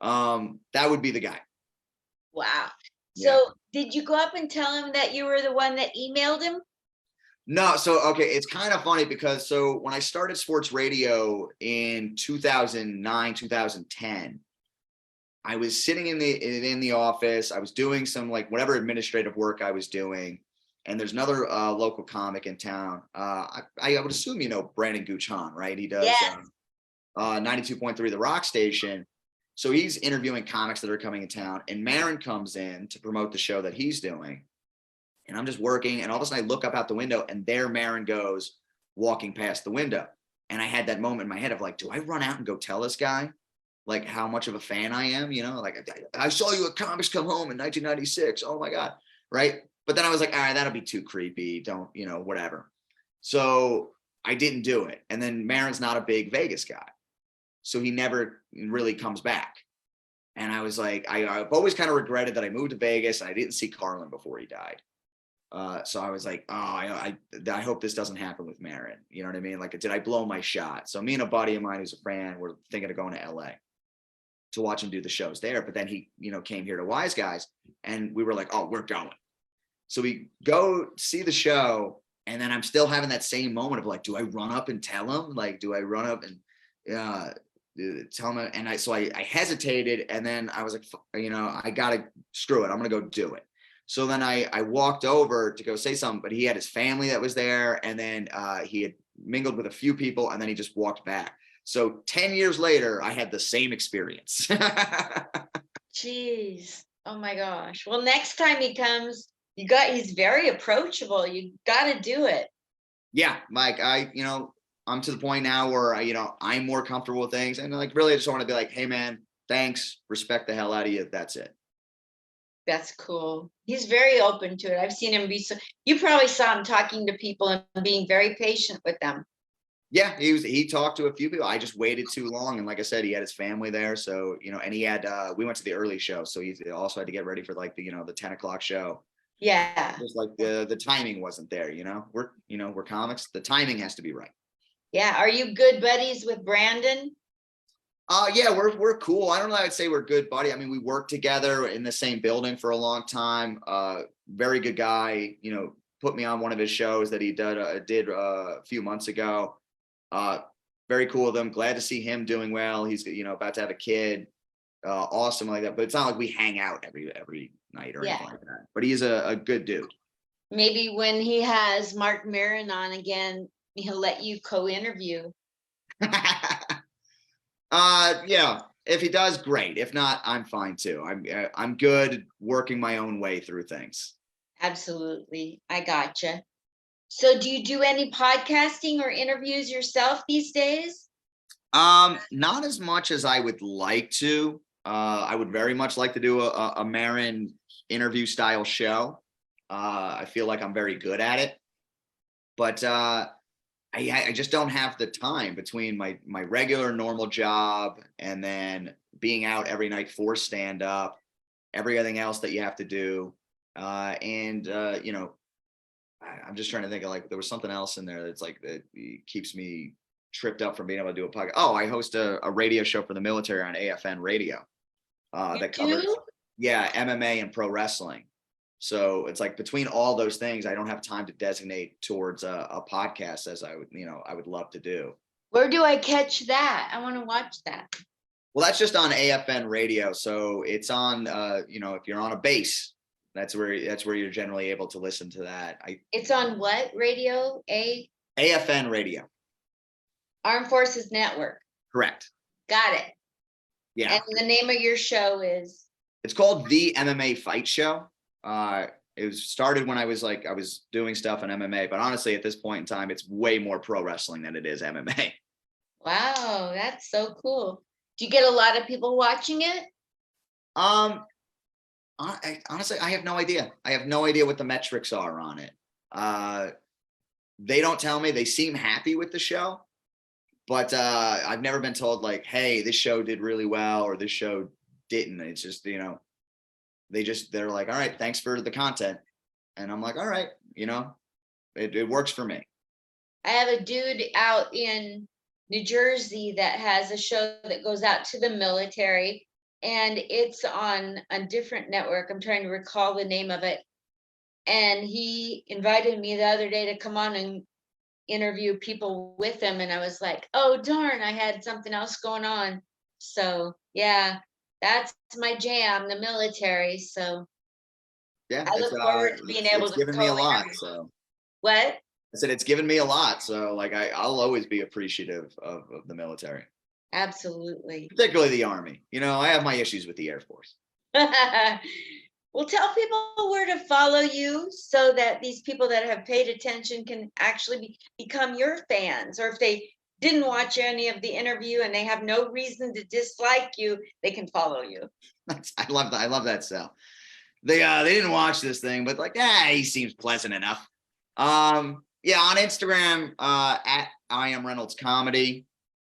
That would be the guy. Wow. Yeah. So did you go up and tell him that you were the one that emailed him? No. So, okay. It's kind of funny because so when I started sports radio in 2009, 2010, I was sitting in the office. I was doing some like whatever administrative work I was doing. And there's another local comic in town. I would assume, Brandon Guchan, right? He does 92.3, the rock station. So he's interviewing comics that are coming in town, and Maron comes in to promote the show that he's doing. And I'm just working, and all of a sudden I look up out the window, and there Maron goes walking past the window. And I had that moment in my head of like, do I run out and go tell this guy like how much of a fan I am? Like I saw you at Comics Come Home in 1996. Oh my God. Right. But then I was like, all right, that'll be too creepy. Don't, whatever. So I didn't do it. And then Maron's not a big Vegas guy, so he never really comes back. And I was like, I've always kind of regretted that I moved to Vegas and I didn't see Carlin before he died. So I was like, oh, I hope this doesn't happen with Maron. You know what I mean? Like, did I blow my shot? So me and a buddy of mine who's a fan were thinking of going to LA to watch him do the shows there. But then he, came here to Wise Guys, and we were like, oh, we're going. So we go see the show, and then I'm still having that same moment of like, do I run up and tell him? Like, do I run up and tell him, and I hesitated, and then I was like, I gotta screw it. I'm gonna go do it. So then I walked over to go say something, but he had his family that was there, and then he had mingled with a few people, and then he just walked back. So 10 years later, I had the same experience. Jeez. Oh my gosh. Well, next time he comes, he's very approachable. You got to do it. Yeah, Mike, I'm to the point now where I'm more comfortable with things, and like really I just want to be like, hey man, thanks, respect the hell out of you. That's it. That's cool. He's very open to it. I've seen him you probably saw him talking to people and being very patient with them. Yeah, he talked to a few people. I just waited too long, and like I said, he had his family there, so and he had we went to the early show, so he also had to get ready for like the 10 o'clock show. Yeah. Just like the timing wasn't there. We're comics. The timing has to be right. Yeah. Are you good buddies with Brandon? Yeah, we're cool. I don't know. I'd say we're good buddy. I mean, we worked together in the same building for a long time. Very good guy. Put me on one of his shows that he did a few months ago. Very cool of him. Glad to see him doing well. He's about to have a kid. Awesome like that. But it's not like we hang out every night or anything like that. But he's a good dude. Maybe when he has Mark Maron on again, he'll let you co-interview. Yeah. If he does, great. If not, I'm fine too. I'm good working my own way through things. Absolutely. I gotcha. So do you do any podcasting or interviews yourself these days? Not as much as I would like to. I would very much like to do a Marin interview style show. I feel like I'm very good at it, but I just don't have the time between my regular normal job and then being out every night for stand up, everything else that you have to do. I'm just trying to think of like, there was something else in there that's like, that keeps me tripped up from being able to do a podcast. Oh, I host a radio show for the military on AFN radio. That covers, MMA and pro wrestling. So it's like between all those things, I don't have time to designate towards a podcast as I would love to do. Where do I catch that? I want to watch that. Well, that's just on AFN radio. So it's on, if you're on a base, that's where you're generally able to listen to that. It's on what radio? AFN radio. Armed Forces Network. Correct. Got it. Yeah. And the name of your show is? It's called The MMA Fight Show. It was started when I was doing stuff in MMA, but honestly, at this point in time, it's way more pro wrestling than it is MMA. Wow, that's so cool. Do you get a lot of people watching it? Honestly, I have no idea. I have no idea what the metrics are on it. They don't tell me. They seem happy with the show, but I've never been told like, hey, this show did really well or this show didn't. It's just, they're like, all right, thanks for the content. And I'm like, all right, it works for me. I have a dude out in New Jersey that has a show that goes out to the military, and it's on a different network. I'm trying to recall the name of it. And he invited me the other day to come on and interview people with him. And I was like, oh, darn, I had something else going on. So yeah, that's my jam, the military. So yeah, I look forward to being able to given me a lot. So what? I said, it's given me a lot. So like, I'll always be appreciative of the military. Absolutely. Particularly the Army. I have my issues with the Air Force. Well, tell people where to follow you so that these people that have paid attention can actually become your fans. Or if they didn't watch any of the interview and they have no reason to dislike you, they can follow you. I love that. I love that sell. They didn't watch this thing, but like, he seems pleasant enough. Yeah, on Instagram, at I am Reynolds Comedy.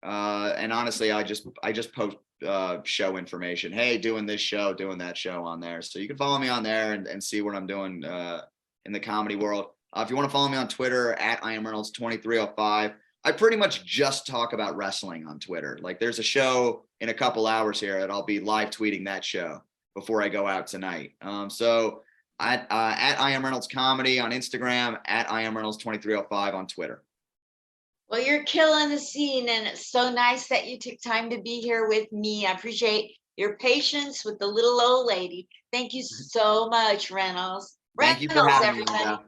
And honestly, I just post show information. Hey, doing this show, doing that show on there. So you can follow me on there and see what I'm doing in the comedy world. If you want to follow me on Twitter, at I am Reynolds 2305. I pretty much just talk about wrestling on Twitter. Like there's a show in a couple hours here that I'll be live tweeting that show before I go out tonight. So at I am Reynolds Comedy on Instagram, at I am Reynolds 2305 on Twitter. Well, you're killing the scene, and it's so nice that you took time to be here with me. I appreciate your patience with the little old lady. Thank you so much, Reynolds. Thank you for Reynolds, having me, everybody. Linda.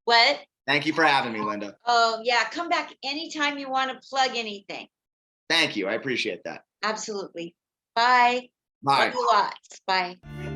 What? Thank you for having me, Linda. Oh, yeah. Come back anytime you want to plug anything. Thank you. I appreciate that. Absolutely. Bye. Bye. Love you lots. Bye.